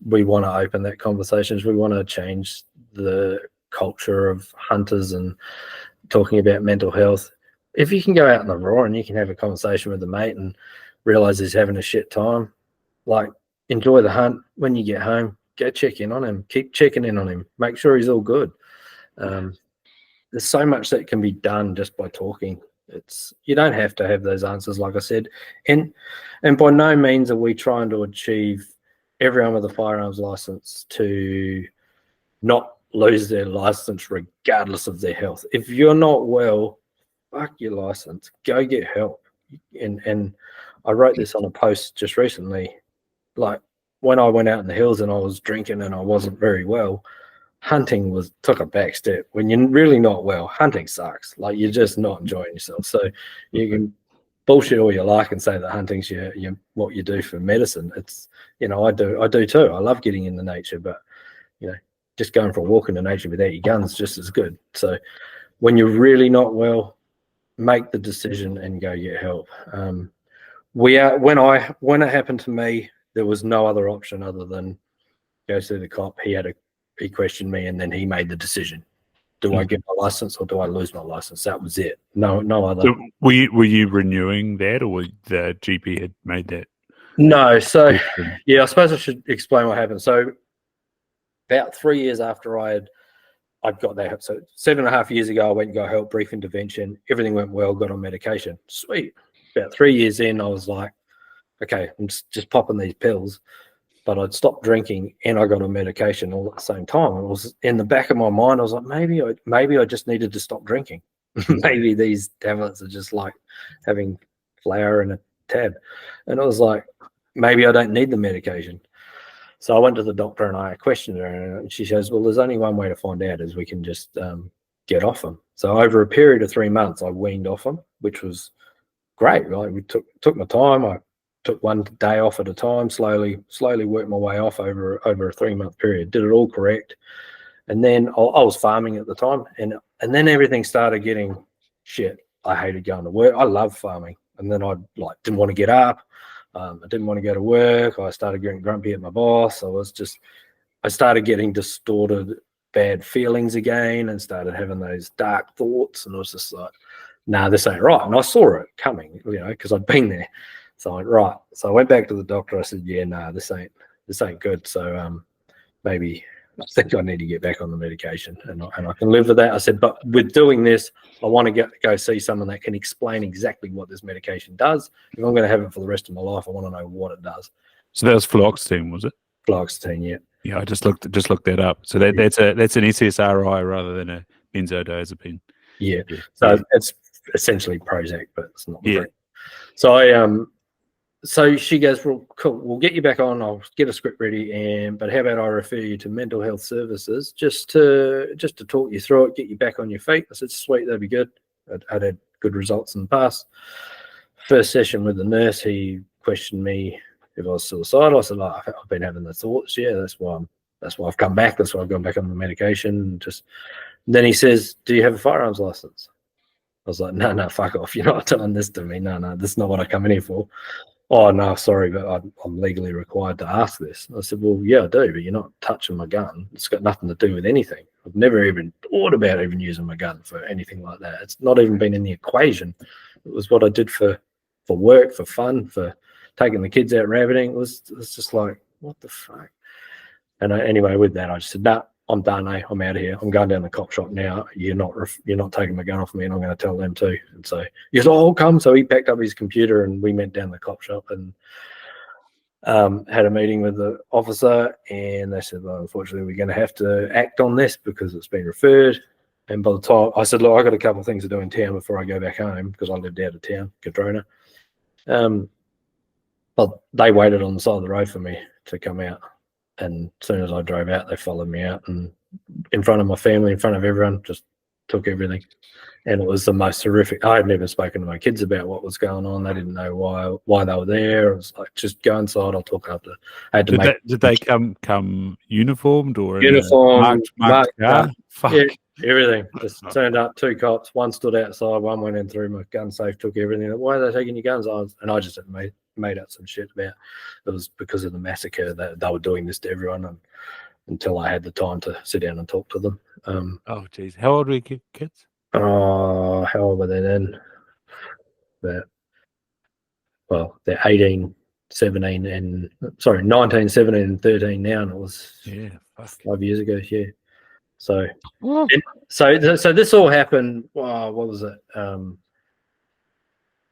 We want to open that conversations. We want to change the culture of hunters and talking about mental health. If you can go out in the raw and you can have a conversation with a mate and realize he's having a shit time, like, enjoy the hunt. When you get home, go check in on him. Keep checking in on him. Make sure he's all good. There's so much that can be done just by talking. You don't have to have those answers, like I said. And by no means are we trying to achieve everyone with a firearms license to not lose their license regardless of their health. If you're not well, fuck your license. Go get help. And I wrote this on a post just recently. Like, when I went out in the hills and I was drinking and I wasn't very well, hunting took a back step. When you're really not well, hunting sucks. Like, you're just not enjoying yourself. So you can bullshit all you like and say that hunting's what you do for medicine. It's, I do too. I love getting in the nature, but just going for a walk in the nature without your guns just as good. So when you're really not well, make the decision and go get help. When it happened to me, there was no other option other than go see the cop. He questioned me, and then he made the decision. Do I get my license or do I lose my license? That was it. No other. So were you renewing that, or the GP had made that? No. So I suppose I should explain what happened. So about 3 years after I'd got that help. So 7.5 years ago, I went and got help, brief intervention. Everything went well, got on medication. Sweet. About 3 years in, I was like, okay, I'm just popping these pills. But I'd stopped drinking and I got on medication all at the same time. And it was in the back of my mind, I was like, maybe I just needed to stop drinking. Maybe these tablets are just like having flour in a tab. And it was like, maybe I don't need the medication. So I went to the doctor and I questioned her, and she says, well, there's only one way to find out, is we can just get off them. So over a period of 3 months, I weaned off them, which was great. Right? We took my time. I took one day off at a time, slowly worked my way off over a 3-month period, did it all correct. And then I was farming at the time, and then everything started getting shit. I hated going to work. I love farming. And then I didn't want to get up. I didn't want to go to work. I started getting grumpy at my boss. I started getting distorted, bad feelings again, and started having those dark thoughts. And I was just like, nah, this ain't right. And I saw it coming, because I'd been there. So I went, right. So I went back to the doctor. I said, yeah, nah, this ain't good. So maybe I think I need to get back on the medication, and I can live with that. I said, but with doing this, I want to go see someone that can explain exactly what this medication does. If I'm going to have it for the rest of my life, I want to know what it does. So that was fluoxetine, was it? Fluoxetine, yeah. Yeah, I just looked that up. So that's an SSRI rather than a benzodiazepine. Yeah. So it's essentially Prozac, but it's not. Yeah. So so she goes, well, cool, we'll get you back on. I'll get a script ready, but how about I refer you to mental health services just to talk you through it, get you back on your feet. I said, sweet, that'd be good. I'd had good results in the past. First session with the nurse, he questioned me if I was suicidal. I said, oh, I've been having the thoughts. Yeah, that's why I've come back. That's why I've gone back on the medication. Then he says, do you have a firearms license? I was like, no, fuck off. You're not telling this to me. No, this is not what I come in here for. Oh, no, sorry, but I'm legally required to ask this. I said, well, yeah, I do, but you're not touching my gun. It's got nothing to do with anything. I've never even thought about even using my gun for anything like that. It's not even been in the equation. It was what I did for work, for fun, for taking the kids out rabbiting. It was just like, what the fuck? And anyway, with that, I just said, no, I'm done, I'm out of here. I'm going down the cop shop now. You're not taking my gun off me, and I'm going to tell them too. And so he said, oh, I'll come. So he packed up his computer, and we went down the cop shop and had a meeting with the officer. And they said, well, unfortunately, we're going to have to act on this because it's been referred. And by the time I said, look, I got a couple of things to do in town before I go back home because I lived out of town, Cadrona. But they waited on the side of the road for me to come out. And as soon as I drove out, they followed me out, and in front of my family, in front of everyone, just took everything. And it was the most horrific. I had never spoken to my kids about what was going on. They didn't know why they were there. It was like, just go inside, I'll talk after. I had to did they come uniformed or uniformed, marked Fuck. Yeah, everything. Just turned up, 2 cops. One stood outside, one went in through my gun safe, took everything. Why are they taking your guns? And I just made up some shit about it was because of the massacre that they were doing this to everyone, until I had the time to sit down and talk to them. Oh, geez. How old were your kids? How old were they then? They're 18, 17, and 19, 17, and 13 now, and it was 5 years ago. Yeah. So, so this all happened. What was it? It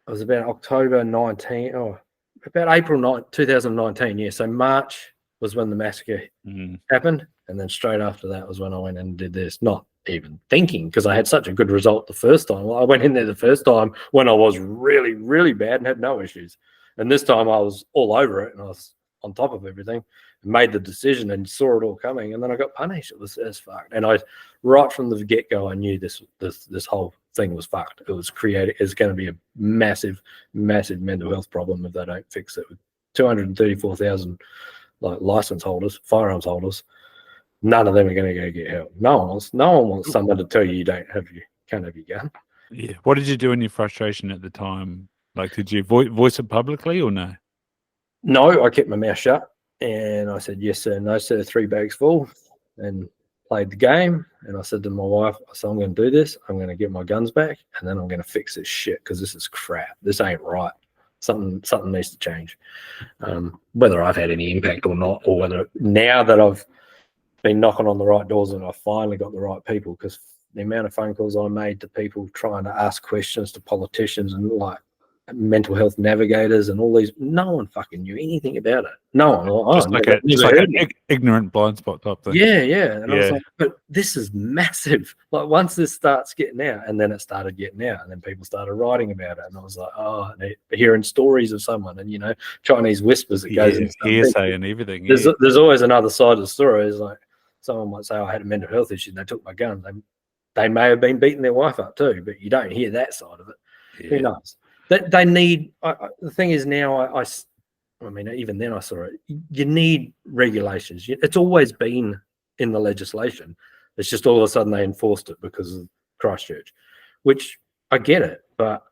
was about October 19. About April 2019. Yeah. So March was when the massacre happened, and then straight after that was when I went and did this. Not even thinking, because I had such a good result the first time. Well, I went in there the first time when I was really, really bad and had no issues, and this time I was all over it and I was on top of everything. Made the decision and saw it all coming, and then I got punished. It was as fucked. And right from the get-go, I knew this whole thing was fucked. It was created. It's going to be a massive, massive mental health problem if they don't fix it. With 234,000 license holders, firearms holders, none of them are going to go get help. No one wants someone to tell you can't have your gun. Yeah. What did you do in your frustration at the time? Like, did you voice it publicly or no? No, I kept my mouth shut. And I said, yes, sir, no, sir, 3 bags full, and played the game. And I said to my wife, I'm going to do this. I'm going to get my guns back, and then I'm going to fix this shit because this is crap. This ain't right. Something needs to change. Whether I've had any impact or not, or whether now that I've been knocking on the right doors and I finally got the right people, because the amount of phone calls I made to people trying to ask questions to politicians and mental health navigators and all these, no one fucking knew anything about it. No one. Just like an ignorant blind spot type thing. Yeah. And I was like, but this is massive. Like, once this starts getting out, and then it started getting out, and then people started writing about it, and I was like, hearing stories of someone, and Chinese whispers that goes into hearsay and everything. There's always another side of the story. It's like someone might say, I had a mental health issue and they took my gun. They may have been beating their wife up too, but you don't hear that side of it. Yeah. Who knows? They need. The thing is now, I mean, even then I saw it. You need regulations. It's always been in the legislation. It's just all of a sudden they enforced it because of Christchurch, which I get it, but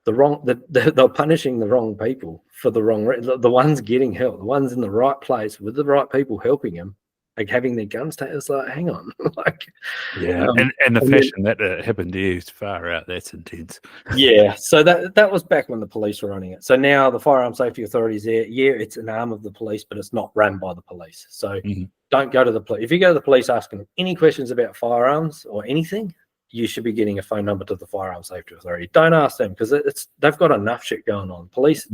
they're punishing the wrong people for the wrong. The ones getting help, the ones in the right place with the right people helping them, like having their guns taken. It's like, hang on, and the fashion that happened to you is far out. That's intense. Yeah, so that was back when the police were running it. So now the Firearm Safety Authority is there. Yeah, it's an arm of the police, but it's not run by the police. So don't go to the police. If you go to the police asking any questions about firearms or anything, you should be getting a phone number to the Firearm Safety Authority. Don't ask them, because they've got enough shit going on. Police,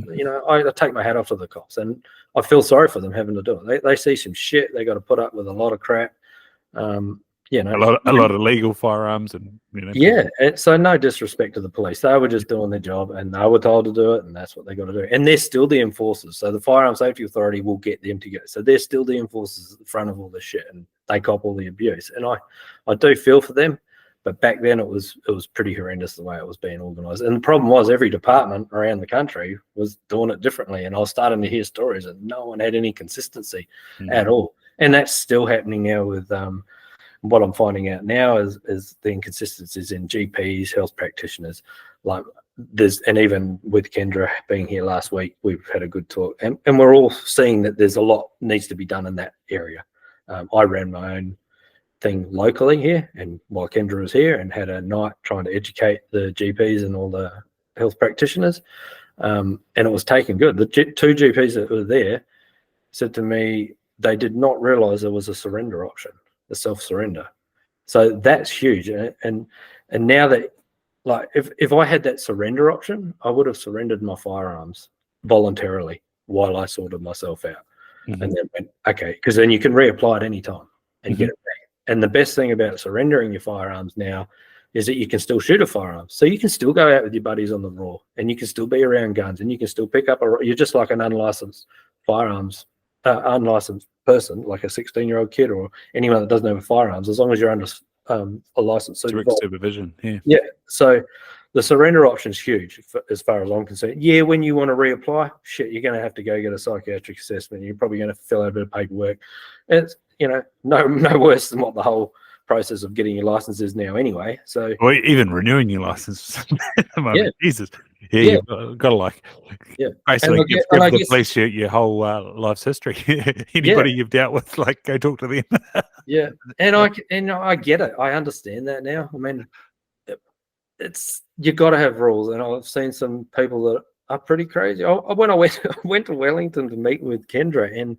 I take my hat off to the cops, and I feel sorry for them having to do it. They see some shit. They got to put up with a lot of crap. A lot of legal firearms, and so no disrespect to the police. They were just doing their job, and they were told to do it, and that's what they got to do. And they're still the enforcers. So the Firearm Safety Authority will get them to go. So they're still the enforcers at the front of all this shit, and they cop all the abuse. And I do feel for them, but back then it was pretty horrendous the way it was being organised. And the problem was every department around the country was doing it differently. And I was starting to hear stories that no one had any consistency at all. And that's still happening now with what I'm finding out now is the inconsistencies in GPs, health practitioners, and even with Kendra being here last week, we've had a good talk, and we're all seeing that there's a lot needs to be done in that area. I ran my own thing locally here, and while Kendra was here, and had a night trying to educate the GPs and all the health practitioners, and it was taken good. The two GPs that were there said to me they did not realise there was a surrender option. The self-surrender. So that's huge. And now that, if I had that surrender option, I would have surrendered my firearms voluntarily while I sorted myself out. And then went, okay, because then you can reapply at any time and get it back. And the best thing about surrendering your firearms now is that you can still shoot a firearm. So you can still go out with your buddies on the raw, and you can still be around guns, and you can still pick up you're just like an unlicensed person, like a 16-year-old kid or anyone that doesn't have firearms, as long as you're under a license. Supervision. Yeah. So the surrender option is huge as far as I'm concerned. Yeah, when you want to reapply, shit, you're going to have to go get a psychiatric assessment. You're probably going to fill out a bit of paperwork. It's no worse than what the whole process of getting your license is now anyway. So, or even renewing your license. Jesus. Yeah, you've got to basically give the police your whole life's history. Anybody you've dealt with, go talk to them. Yeah, and I get it. I understand that now. I mean, you got to have rules, and I've seen some people that are pretty crazy. When I went to Wellington to meet with Kendra, and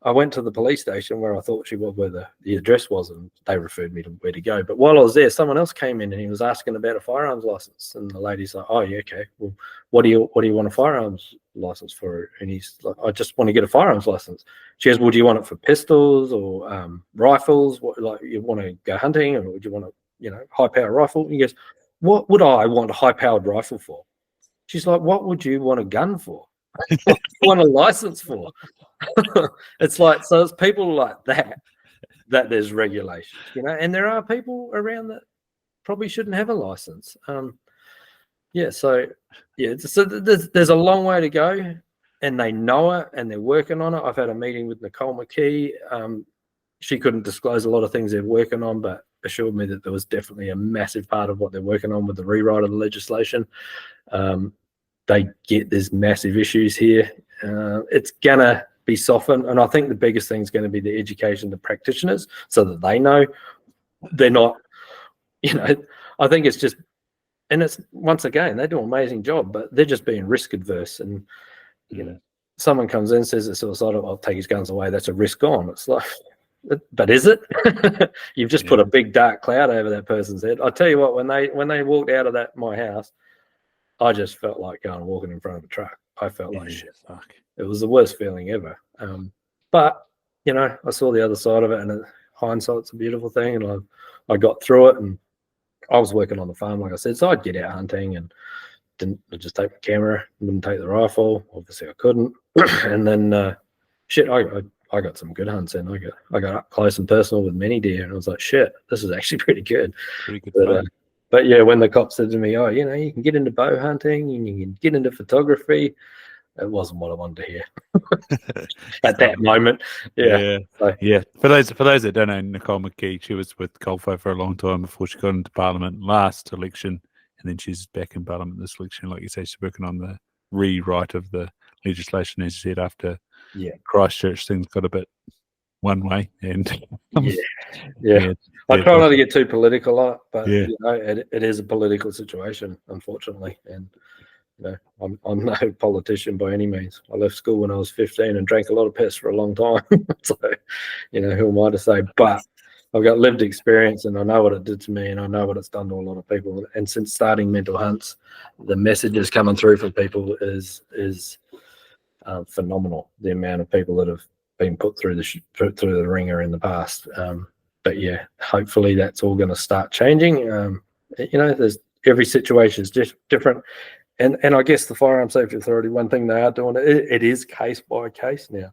I went to the police station where I thought she was, where the address was, and they referred me to where to go. But while I was there, someone else came in and he was asking about a firearms license. And the lady's like, "Oh, yeah, okay. Well, what do you want a firearms license for?" And he's like, "I just want to get a firearms license." She goes, "Well, do you want it for pistols or rifles? What, you want to go hunting, or would you want a high powered rifle?" And he goes, "What would I want a high powered rifle for?" She's like, "What would you want a gun for? What do you want a license for?" It's it's people like that there's regulations, and there are people around that probably shouldn't have a license. So there's a long way to go, and they know it, and they're working on it. I've had a meeting with Nicole McKee. She couldn't disclose a lot of things they're working on, but assured me that there was definitely a massive part of what they're working on with the rewrite of the legislation. They get there's massive issues here. It's gonna be softened, and I think the biggest thing is going to be the education of practitioners, so that they know they're not. I think it's just, and it's once again they do an amazing job, but they're just being risk adverse. And someone comes in and says it's suicidal, I'll take his guns away. That's a risk gone. It's like, but is it? You've just put a big dark cloud over that person's head. I tell you what, when they walked out of my house, I just felt like going and walking in front of a truck. I felt like shit. Fuck. It was the worst feeling ever. But I saw the other side of it, and hindsight's a beautiful thing. And I got through it, and I was working on the farm, like I said, so I'd get out hunting and I'd just take my camera, wouldn't take the rifle. Obviously, I couldn't. And then I got some good hunts in. I got up close and personal with many deer, and I was like, shit, this is actually pretty good. But yeah, when the cop said to me, "Oh, you can get into bow hunting and you can get into photography," it wasn't what I wanted to hear at that moment. Yeah. For those that don't know, Nicole McKee, she was with Colfo for a long time before she got into Parliament last election, and then she's back in Parliament this election. Like you say, she's working on the rewrite of the legislation, as you said, after Christchurch things got a bit one way. And I try not to get too political on it, but it is a political situation, unfortunately. And I'm no politician by any means. I left school when I was 15 and drank a lot of piss for a long time. So, who am I to say? But I've got lived experience, and I know what it did to me, and I know what it's done to a lot of people. And since starting Mental Hunts, the messages coming through from people is phenomenal. The amount of people that have been put through the ringer in the past. But yeah, hopefully that's all going to start changing. There's every situation is just different. And I guess the Firearm Safety Authority, one thing they are doing, it is case by case now.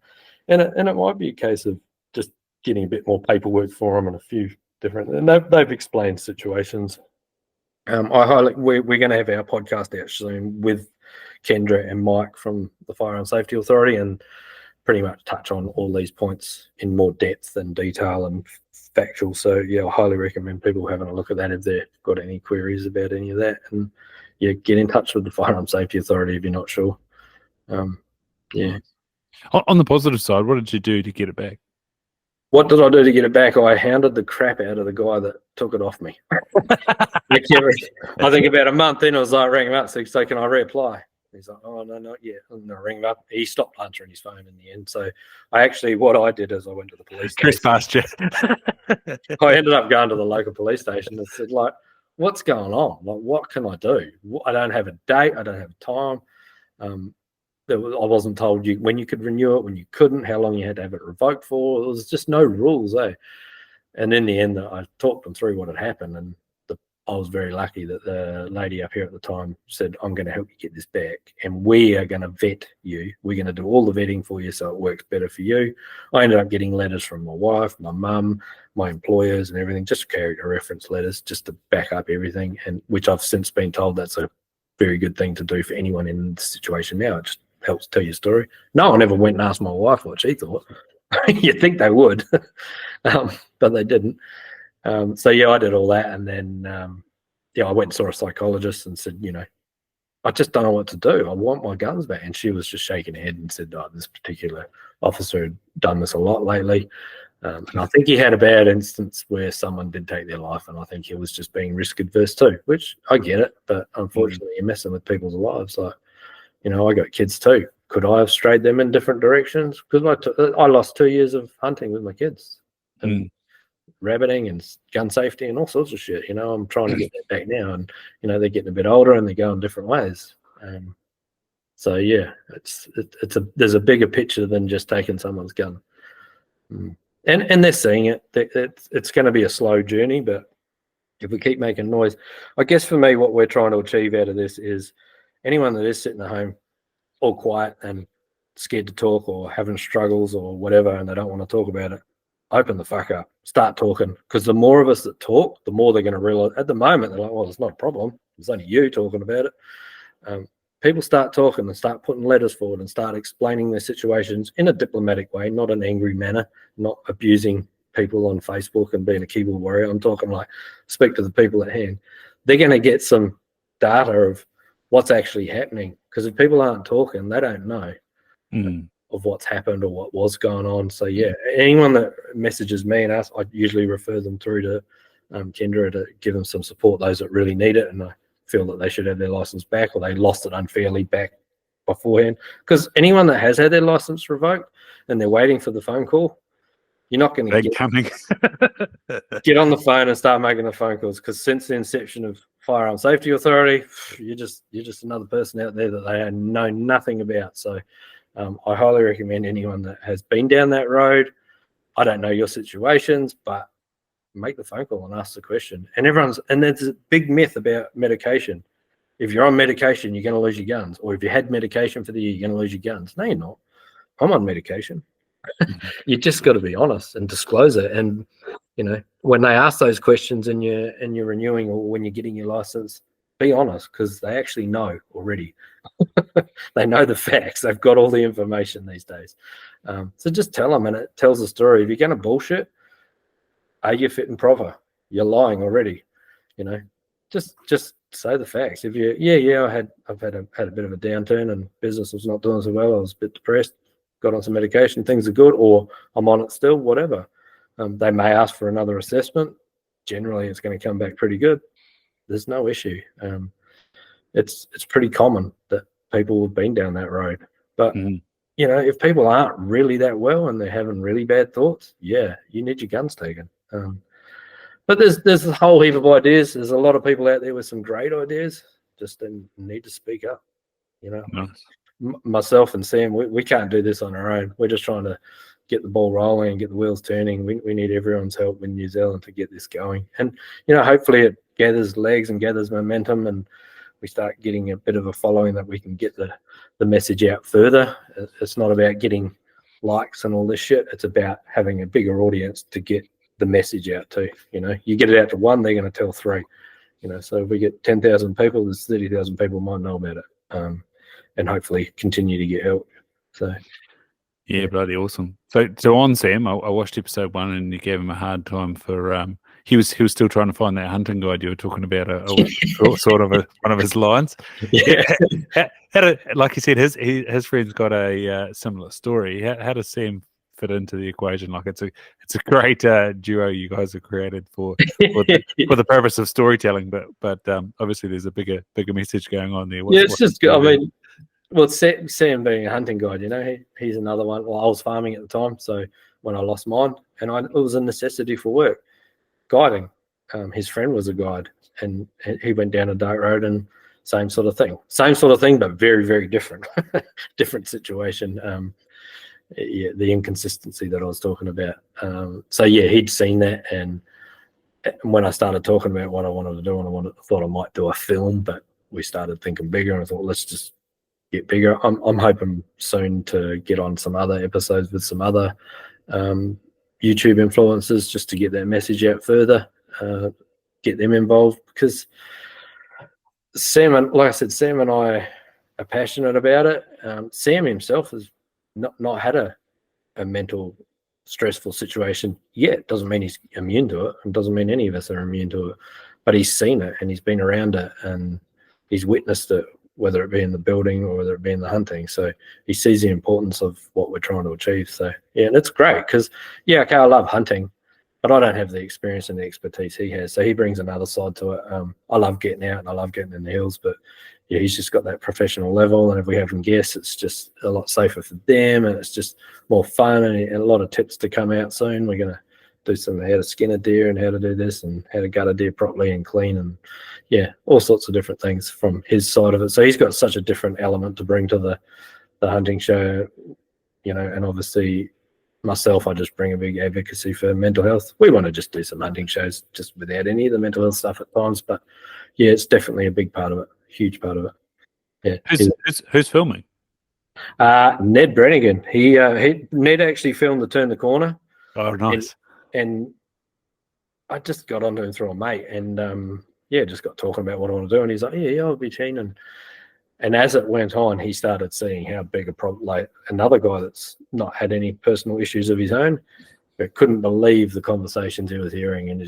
And it might be a case of just getting a bit more paperwork for them and a few different, and they've explained situations. We're going to have our podcast out soon with Kendra and Mike from the Firearm Safety Authority, and pretty much touch on all these points in more depth and detail and factual. So yeah, I highly recommend people having a look at that if they've got any queries about any of that. And yeah, get in touch with the Firearm Safety Authority if you're not sure. Yeah. On the positive side, what did you do to get it back? What did I do to get it back? I hounded the crap out of the guy that took it off me. I think about a month in, I was like, ring him up, so can I reapply? He's like, oh, no, not yet. I'm going to ring him up. He stopped answering his phone in the end. So what I did is I went to the police station. Trespassed you. I ended up going to the local police station and said, like, what's going on? Like, what can I do? I don't have a date. I don't have time. I wasn't told when you could renew it, when you couldn't, how long you had to have it revoked for. There was just no rules, eh? And in the end, I talked them through what had happened, and I was very lucky that the lady up here at the time said, I'm going to help you get this back, and we are going to vet you. We're going to do all the vetting for you so it works better for you. I ended up getting letters from my wife, my mum, my employers and everything, just character reference letters just to back up everything, and which I've since been told that's a very good thing to do for anyone in this situation now. It just helps tell your story. No one ever went and asked my wife what she thought. You'd think they would, but they didn't. So yeah, I did all that, and then I went and saw a psychologist and said, I just don't know what to do. I want my guns back. And she was just shaking her head and said, oh, this particular officer had done this a lot lately. And I think he had a bad instance where someone did take their life, and I think he was just being risk adverse too, which I get it, but unfortunately you're messing with people's lives. Like, I got kids too. Could I have strayed them in different directions? Because I lost 2 years of hunting with my kids. And rabbiting and gun safety and all sorts of shit. I'm trying to get that back now, and they're getting a bit older and they're going different ways. So yeah, there's a bigger picture than just taking someone's gun, and they're seeing it. It's going to be a slow journey, but if we keep making noise, I guess for me, what we're trying to achieve out of this is anyone that is sitting at home all quiet and scared to talk or having struggles or whatever, and they don't want to talk about it, open the fuck up, start talking, because the more of us that talk, the more they're going to realize. At the moment, they're like, well, it's not a problem. It's only you talking about it. People start talking and start putting letters forward and start explaining their situations in a diplomatic way, not an angry manner, not abusing people on Facebook and being a keyboard warrior. I'm talking like speak to the people at hand. They're going to get some data of what's actually happening, because if people aren't talking, they don't know. Of what's happened or what was going on. So yeah, anyone that messages me and us, I usually refer them through to Kendra to give them some support, those that really need it and I feel that they should have their license back, or they lost it unfairly back beforehand. Because anyone that has had their license revoked and they're waiting for the phone call, you're not going to get on the phone and start making the phone calls, because since the inception of Firearm Safety Authority, you're just another person out there that they know nothing about. So I highly recommend anyone that has been down that road. I don't know your situations, but make the phone call and ask the question. And there's a big myth about medication. If you're on medication, you're going to lose your guns. Or if you had medication for the year, you're going to lose your guns. No, you're not. I'm on medication. You just got to be honest and disclose it. And, when they ask those questions and you're renewing or when you're getting your license, be honest, because they actually know already. They know the facts. They've got all the information these days. So just tell them, and it tells a story. If you're going to bullshit, are you fit and proper? You're lying already. Just say the facts. If you, I've had a bit of a downturn and business was not doing so well. I was a bit depressed. Got on some medication. Things are good, or I'm on it still. Whatever. They may ask for another assessment. Generally, it's going to come back pretty good. There's no issue. it's pretty common that people have been down that road. But Mm. you know, if people aren't really that well and they're having really bad thoughts, yeah, you need your guns taken. But there's a whole heap of ideas. There's a lot of people out there with some great ideas. Just need to speak up. You know, Nice. myself and Sam, we can't do this on our own. We're just trying to get the ball rolling and get the wheels turning. We need everyone's help in New Zealand to get this going. And, you know, hopefully it gathers legs and gathers momentum and we start getting a bit of a following that we can get the message out further. It's not about getting likes and all this shit. It's about having a bigger audience to get the message out to. You know, you get it out to one, they're going to tell three. You know, so if we get 10,000 people, there's 30,000 people might know about it. And hopefully continue to get help. So, yeah, bloody awesome. So on Sam, I watched episode 1 and you gave him a hard time for he was still trying to find that hunting guide you were talking about, sort of one of his lines. yeah. Like you said, his friend's got a similar story. How does Sam fit into the equation? Like it's a great duo you guys have created for the purpose of storytelling, but obviously there's a bigger message going on there. It's just, I mean, well, Sam being a hunting guide, you know, he's another one. Well, I was farming at the time, so when I lost mine, and it was a necessity for work, guiding. His friend was a guide, and he went down a dirt road, and same sort of thing, but very, very different, different situation. Yeah, the inconsistency that I was talking about. So yeah, he'd seen that, and when I started talking about what I wanted to do, and I thought I might do a film, but we started thinking bigger, and I thought, let's just get bigger. I'm hoping soon to get on some other episodes with some other YouTube influencers just to get that message out further, get them involved, because Sam and I are passionate about it. Sam himself has not had a mental stressful situation yet. Doesn't mean he's immune to it, and doesn't mean any of us are immune to it, but he's seen it and he's been around it and he's witnessed it, whether it be in the building or whether it be in the hunting. So he sees the importance of what we're trying to achieve. So yeah, and it's great because okay, I love hunting, but I don't have the experience and the expertise he has. So he brings another side to it. I love getting out and I love getting in the hills, but yeah, he's just got that professional level. And if we have him guests, it's just a lot safer for them, and it's just more fun, and a lot of tips to come out soon. We're going to do some how to skin a deer and how to do this and how to gut a deer properly and clean, and yeah, all sorts of different things from his side of it. So he's got such a different element to bring to the hunting show, you know, and obviously myself, I just bring a big advocacy for mental health. We want to just do some hunting shows just without any of the mental health stuff at times, but yeah, it's definitely a big part of it, huge part of it. Yeah. Who's filming? Ned Brannigan. Ned actually filmed the Turn the Corner. Oh, nice. And I just got onto him through a mate, and just got talking about what I want to do, and he's like, yeah, I'll be keen. And as it went on, he started seeing how big a problem, like another guy that's not had any personal issues of his own, but couldn't believe the conversations he was hearing, and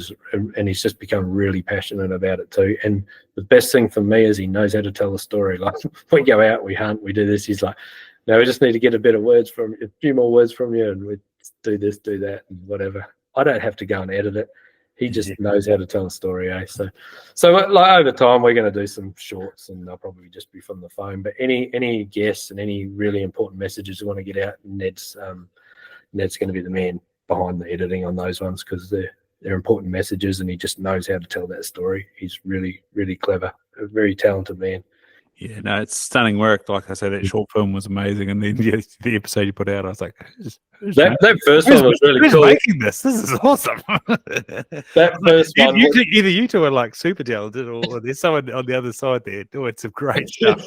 he's just become really passionate about it too. And the best thing for me is he knows how to tell a story. Like we go out, we hunt, we do this. He's like, no, we just need to get a few more words from you, and we do this, do that, and whatever. I don't have to go and edit it. He just knows how to tell a story, eh? So like over time, we're going to do some shorts, and they'll probably just be from the phone. But any guests and any really important messages you want to get out, Ned's going to be the man behind the editing on those ones, because they're important messages, and he just knows how to tell that story. He's really, really clever, a very talented man. Yeah, no, it's stunning work. Like I said, that short film was amazing, and then the episode you put out, I was like, that first one was really cool. Making this is awesome. That first one, either you two are like super talented, or there's someone on the other side there doing some great stuff.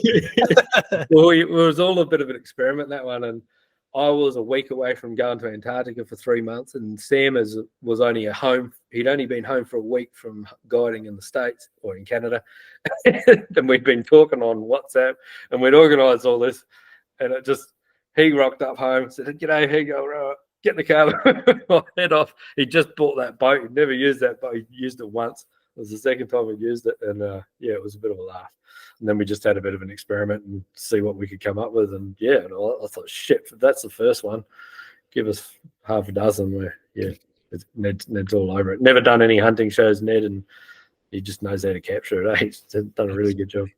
Well, it was all a bit of an experiment, that one, and I was a week away from going to Antarctica for 3 months, and Sam was only at home. He'd only been home for a week from guiding in the States or in Canada. And we'd been talking on WhatsApp, and we'd organised all this. And he rocked up home, said, "G'day, here you go, right, get in the car, I'll head off." He just bought that boat. He'd never used that boat. He used it once. It was the second time he'd used it. And it was a bit of a laugh. And then we just had a bit of an experiment and see what we could come up with. And I thought, shit, that's the first one. Give us half a dozen. Where Ned's all over it. Never done any hunting shows, Ned, and he just knows how to capture it. He's done a really good job.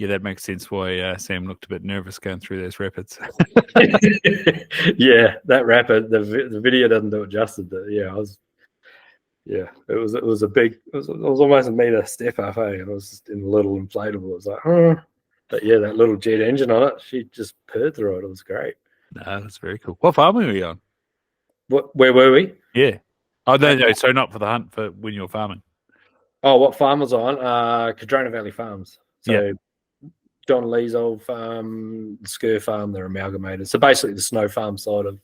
Yeah, that makes sense why Sam looked a bit nervous going through those rapids. Yeah, that rapid, the video doesn't do it justice. It was a big, it was almost a meter step up. Hey, it was just in a little inflatable. It was like, but yeah, that little jet engine on it, she just purred through it. It was great. No, that's very cool. What farm were you on? Where were we? Yeah. Oh no, so not for the hunt, for when you're farming. Oh, what farm was I on? Cadrona Valley Farms. So Yeah. John Lee's old farm, the Skur farm, they're amalgamated. So basically the snow farm side of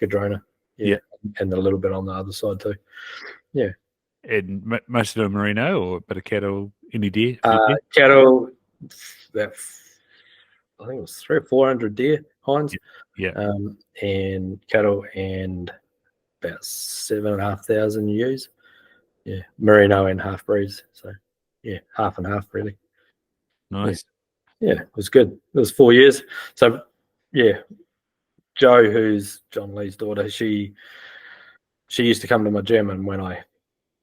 Cadrona. Yeah. And a little bit on the other side too. Yeah. And most of them merino or a bit of cattle, any deer? Cattle, about, I think it was 300 or 400 deer, hinds. Yeah. And cattle and about 7,500 ewes. Yeah. Merino and half breeds. So yeah, half and half really. Nice. Yeah, it was good. It was 4 years. So yeah, Jo, who's John Lee's daughter, she used to come to my gym, and when I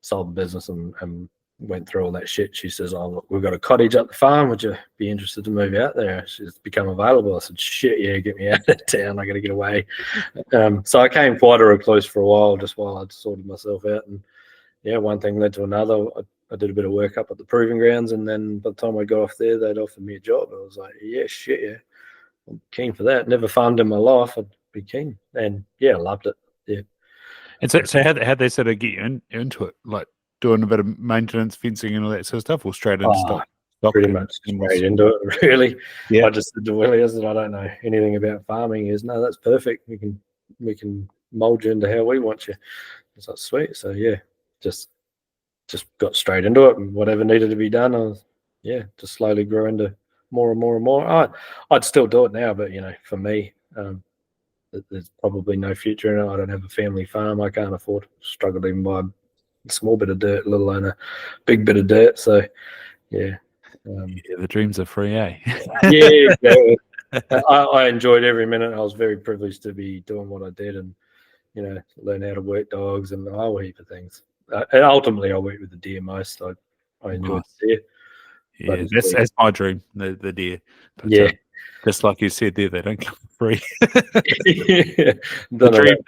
sold the business and went through all that shit, she says, "Oh, look, we've got a cottage at the farm. Would you be interested to move out there?" She's become available. I said, "Shit, yeah, get me out of town. I got to get away." So I came quite a recluse for a while, just while I'd sorted myself out. And yeah, one thing led to another. I did a bit of work up at the proving grounds, and then by the time I got off there, they'd offered me a job. I was like, "Yeah, shit, yeah, I'm keen for that. Never farmed in my life. I'd be keen." And yeah, I loved it. Yeah. And so how they sort of get you into it, like doing a bit of maintenance, fencing, and all that sort of stuff, or straight into stock? Pretty much straight into it, really. Yeah. I just said to Willie, I said, "I don't know anything about farming." He goes, "No, that's perfect. We can mold you into how we want you." It's like, sweet. So yeah, just got straight into it, and whatever needed to be done, I was just slowly grew into more and more and more. I'd still do it now, but for me, there's probably no future in it. I don't have a family farm. I can't afford to struggle to even buy a small bit of dirt, let alone a big bit of dirt. So yeah. The dreams are free, eh? Yeah, exactly. I enjoyed every minute. I was very privileged to be doing what I did, and learn how to work dogs and a whole heap of things. And ultimately, I worked with the deer most. I enjoyed the deer. Yeah, that's my dream, the deer. But, yeah. Just like you said there, they don't come free. The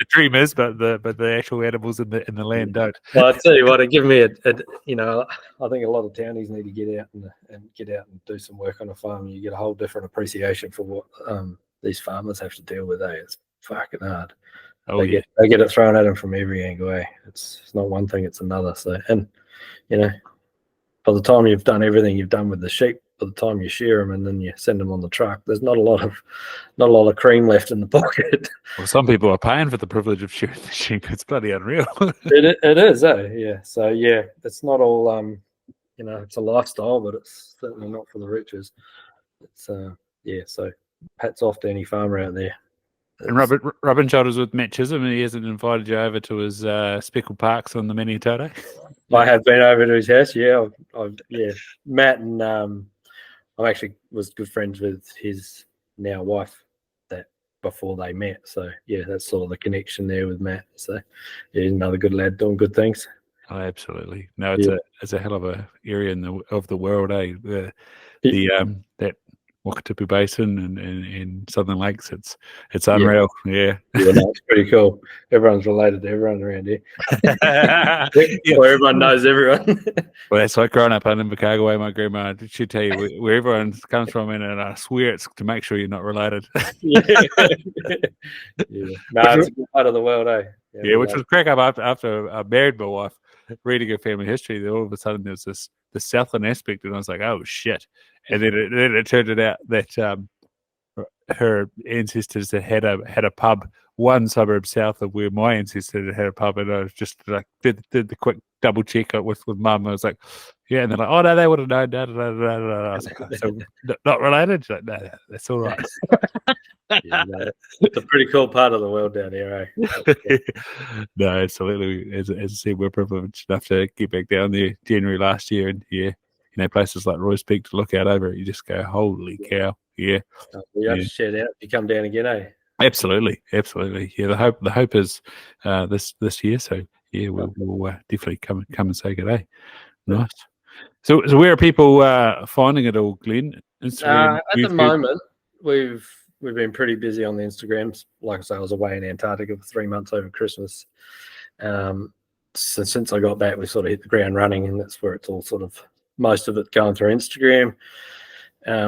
dream is, but the actual animals in the land don't. Well, I tell you what, it give me I think a lot of townies need to get out and do some work on a farm. You get a whole different appreciation for what these farmers have to deal with. It's fucking hard. Oh, they get it thrown at them from every angle. It's not one thing, it's another. So, and by the time you've done everything you've done with the sheep, by the time you shear them and then you send them on the truck, there's not a lot of cream left in the pocket. Well, some people are paying for the privilege of shearing the sheep. It's bloody unreal. It is, yeah. So yeah, it's not all it's a lifestyle, but it's certainly not for the riches. It's so hats off to any farmer out there. And rubbing shoulders with Matt Chisholm, and he hasn't invited you over to his Speckle Parks on the Manitoto? I have been over to his house, yeah. Matt, and I actually was good friends with his now wife that before they met. So yeah, that's sort of the connection there with Matt. So yeah, he's another good lad doing good things. Oh, absolutely. No, it's a hell of a area of the world, eh? That Wakatipu Basin and Southern Lakes, it's unreal. Yeah, it's pretty cool. Everyone's related to everyone around here. Or everyone knows everyone. Well, that's like growing up in Invercargill. My grandma she'd tell you where everyone comes from, and I swear it's to make sure you're not related. No, it's a good part of the world, eh? Yeah, which was crack up after I married my wife. Reading her family history, then all of a sudden there was the Southland aspect, and I was like, oh shit. And then it turned out that her ancestors had a pub one suburb south of where my ancestors had a pub, and I was just like did the quick double check with mum. I was like, yeah, and they're like, oh no, they would have known. Da, da, da, da, da. I was like, so not related? She's like, no, that's all right. It's a pretty cool part of the world down here, eh? No, absolutely. As I said, we're privileged enough to get back down there January last year, and places like Roy's Peak to look out over it, you just go, holy cow. Yeah. You have to shout out if you come down again, eh? Absolutely. Yeah, the hope is this year. So yeah, we'll definitely come and say good day. Nice. So where are people finding it all, Glenn? Instagram, At the YouTube? moment, we've been pretty busy on the Instagrams. Like I say, I was away in Antarctica for 3 months over Christmas. So since I got back, we sort of hit the ground running, and that's where it's all sort of most of it going through Instagram.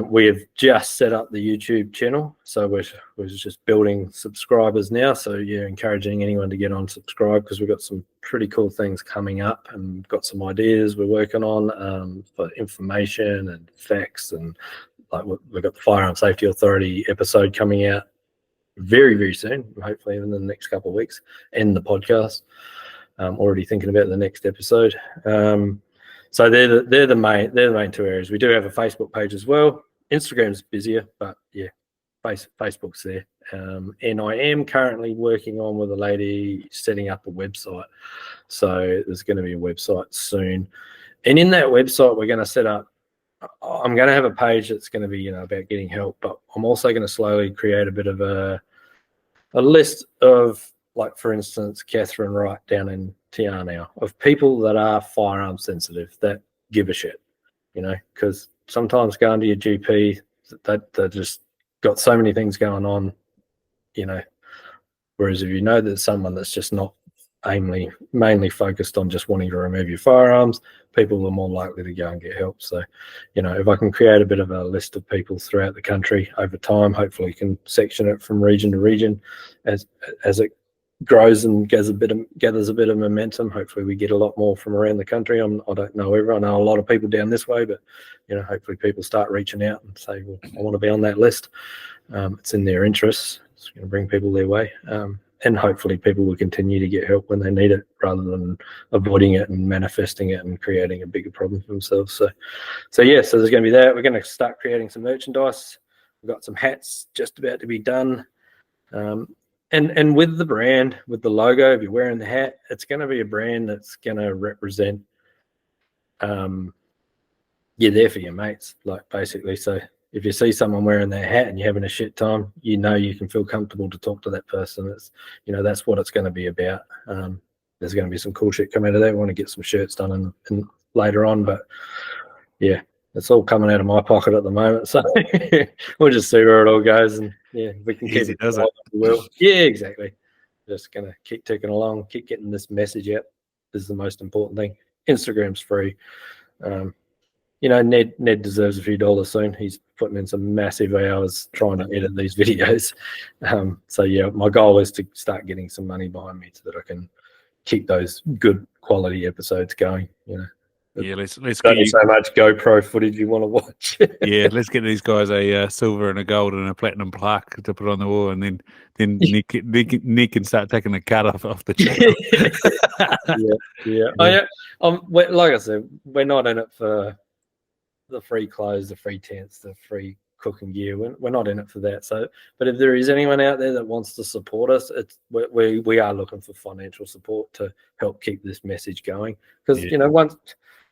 We have just set up the YouTube channel, so we're just building subscribers now. So yeah, encouraging anyone to get on subscribe, because we've got some pretty cool things coming up, and we've got some ideas we're working on for information and facts, and like we've got the Firearm Safety Authority episode coming out very, very soon, hopefully in the next couple of weeks, and the podcast. Already thinking about the next episode. So they're the main two areas. We do have a Facebook page as well. Instagram's busier, but yeah, Facebook's there. And I am currently working on with a lady setting up a website. So there's going to be a website soon. And in that website, we're going to set up, I'm going to have a page that's going to be, about getting help, but I'm also going to slowly create a bit of a list of, like, for instance, Catherine Wright down in TR now, of people that are firearm sensitive, that give a shit, because sometimes going to your GP, they just got so many things going on, whereas if there's someone that's just not mainly focused on just wanting to remove your firearms, people are more likely to go and get help. So, if I can create a bit of a list of people throughout the country over time, hopefully you can section it from region to region as it grows and gathers a bit of momentum. Hopefully we get a lot more from around the country. I don't know everyone. I know a lot of people down this way, but hopefully people start reaching out and say, well, I want to be on that list. It's in their interests. It's going to bring people their way, and hopefully people will continue to get help when they need it, rather than avoiding it and manifesting it and creating a bigger problem for themselves. So there's going to be that. We're going to start creating some merchandise. We've got some hats just about to be done. And with the brand, with the logo, if you're wearing the hat, it's going to be a brand that's going to represent, you're there for your mates, like, basically. So if you see someone wearing their hat and you're having a shit time, you can feel comfortable to talk to that person. It's, that's what it's going to be about. There's going to be some cool shit come out of that. We want to get some shirts done and later on, but yeah, it's all coming out of my pocket at the moment, so we'll just see where it all goes, and yeah, we can keep it. Does it? Well, yeah, exactly. Just gonna keep ticking along, keep getting this message out. This is the most important thing. Instagram's free. Ned deserves a few dollars soon. He's putting in some massive hours trying to edit these videos. So yeah, my goal is to start getting some money behind me so that I can keep those good quality episodes going. Yeah, let's get you so much GoPro footage you want to watch. Yeah, let's get these guys a silver and a gold and a platinum plaque to put on the wall, and then Nick can start taking the cut off the channel. Yeah. Like I said, we're not in it for the free clothes, the free tents, the free cooking gear. We're not in it for that. So, but if there is anyone out there that wants to support us, we are looking for financial support to help keep this message going. Because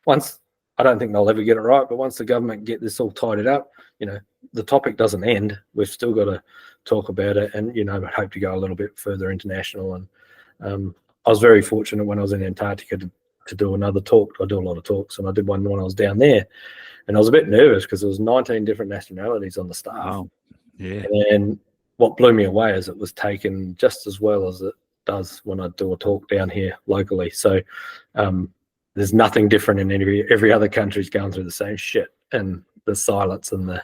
once I don't think they'll ever get it right, but once the government get this all tidied up, the topic doesn't end. We've still got to talk about it, and hope to go a little bit further international. And I was very fortunate when I was in Antarctica to do another talk. I do a lot of talks, and I did one when I was down there, and I was a bit nervous because there was 19 different nationalities on the staff. Wow. Yeah. And what blew me away is it was taken just as well as it does when I do a talk down here locally. So there's nothing different in every other country's going through the same shit, and the silence and the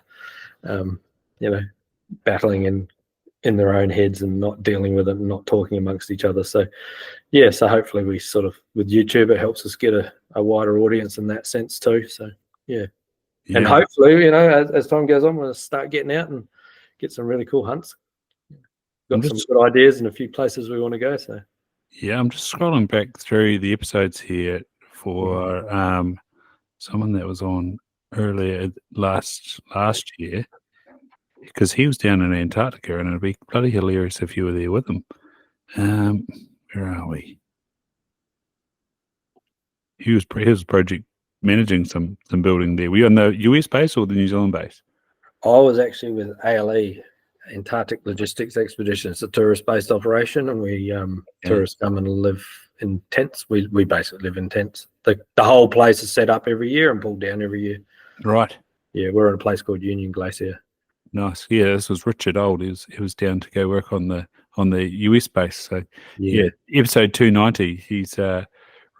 battling in their own heads and not dealing with it and not talking amongst each other. So yeah, so hopefully we sort of, with YouTube, it helps us get a wider audience in that sense too. So yeah. And hopefully, as time goes on, we'll start getting out and get some really cool hunts. Got some good ideas and a few places we want to go. So yeah, I'm just scrolling back through the episodes here for someone that was on earlier last year, because he was down in Antarctica, and it'd be bloody hilarious if you were there with him. Where are we? He was project managing some building there. Were you on the US base or the New Zealand base? I was actually with ALE, Antarctic Logistics Expedition. It's a tourist-based operation, and we tourists come and live in tents. We basically live in tents. The whole place is set up every year and pulled down every year. Right. Yeah, we're at a place called Union Glacier. Nice. Yeah, this was Richard Old. He was down to go work on the US base. So yeah, Yeah, episode 290. He's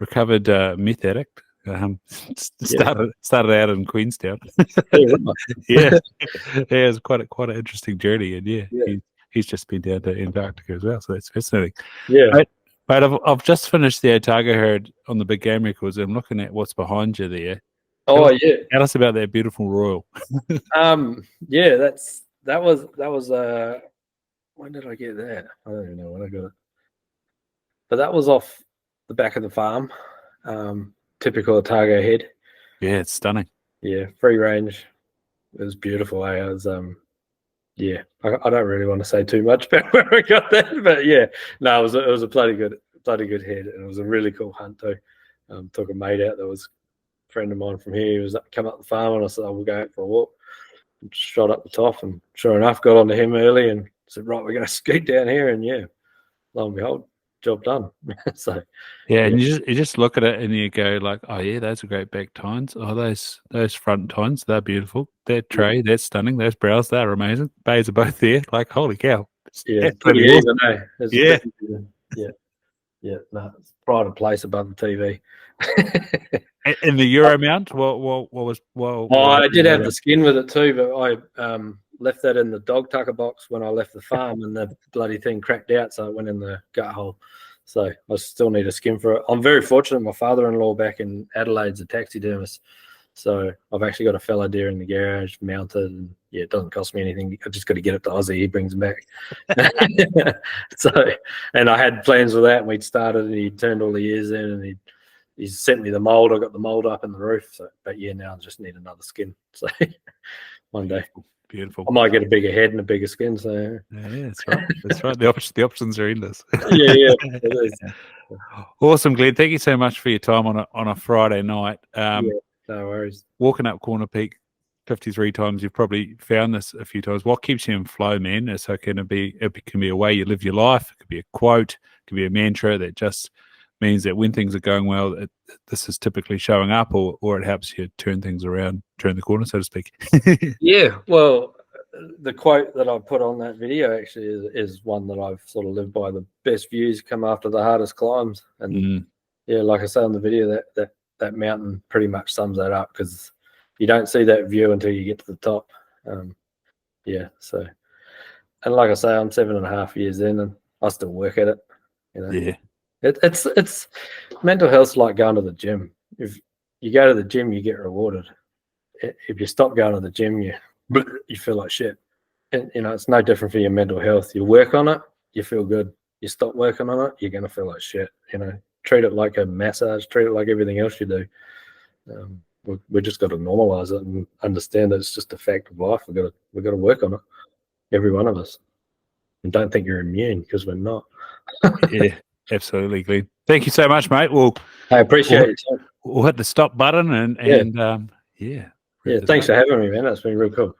recovered meth addict. yeah, Started out in Queenstown. yeah, right. Yeah, yeah, it's quite an interesting journey, and yeah, Yeah, he's just been down to Antarctica as well, so that's fascinating. yeah. But I've just finished the Otago herd on the Big Game Records. And I'm looking at what's behind you there. Tell Oh us, yeah. tell us about that beautiful royal. Yeah, that was when did I get that? I don't even know when I got it. But that was off the back of the farm. Typical Otago head. Yeah, it's stunning. Yeah, free range. It was beautiful. I was yeah. I don't really want to say too much about where I got that, but yeah, no, it was a bloody good head, and it was a really cool hunt too. Took a mate out that was a friend of mine from here. He was come up the farm, and I said, "We'll go out for a walk." And shot up the top, and sure enough, got onto him early, and said, "Right, we're going to skeet down here," and yeah, lo and behold, job done. So yeah, and you just look at it and you go like, oh yeah, those are great back tines. Oh, those front tines, they're beautiful. That tray, that's stunning. Those brows, they're amazing. Bays are both there. Like, holy cow. yeah, Pretty pretty awesome. even, eh? Yeah. Yeah. No, it's pride of place above the TV. In the Euro mount, what was I did have the skin with it too, but I left that in the dog tucker box when I left the farm, and the bloody thing cracked out, so it went in the gut hole. So I still need a skin for it. I'm very fortunate. My father-in-law back in Adelaide's a taxidermist, so I've actually got a fellow deer in the garage mounted, and yeah, it doesn't cost me anything. I just got to get it to Aussie. He brings them back. So, and I had plans for that, and we'd started, and he turned all the ears in, and he sent me the mold. I got the mold up in the roof. So, but yeah, now I just need another skin. So one day, beautiful. I might get a bigger head and a bigger skin. So yeah, that's right. That's right. The options are endless. yeah, it is. Awesome, Glenn. Thank you so much for your time on a Friday night. Yeah, no worries. Walking up Corner Peak 53 times, you've probably found this a few times. What keeps you in flow, man? So it can be a way you live your life. It could be a quote. It could be a mantra that just means that when things are going well, this is typically showing up, or it helps you turn things around, turn the corner, so to speak. Yeah, well, the quote that I put on that video actually is one that I've sort of lived by. The best views come after the hardest climbs, and yeah, like I say on the video, that mountain pretty much sums that up, because you don't see that view until you get to the top. Yeah, so, and like I say, I'm 7.5 years in, and I still work at it. You know? Yeah. It's mental health's like going to the gym. If you go to the gym, you get rewarded. If you stop going to the gym, you feel like shit. And you know, it's no different for your mental health. You work on it, you feel good. You stop working on it, you're gonna feel like shit. You know, treat it like a massage. Treat it like everything else you do. We just got to normalize it and understand that it's just a fact of life. We've got to work on it, every one of us. And don't think you're immune, because we're not. Yeah. Absolutely, Glenn. Thank you so much, mate. I appreciate it. We'll hit the stop button and yeah. Yeah, thanks for having me, man. That's been real cool.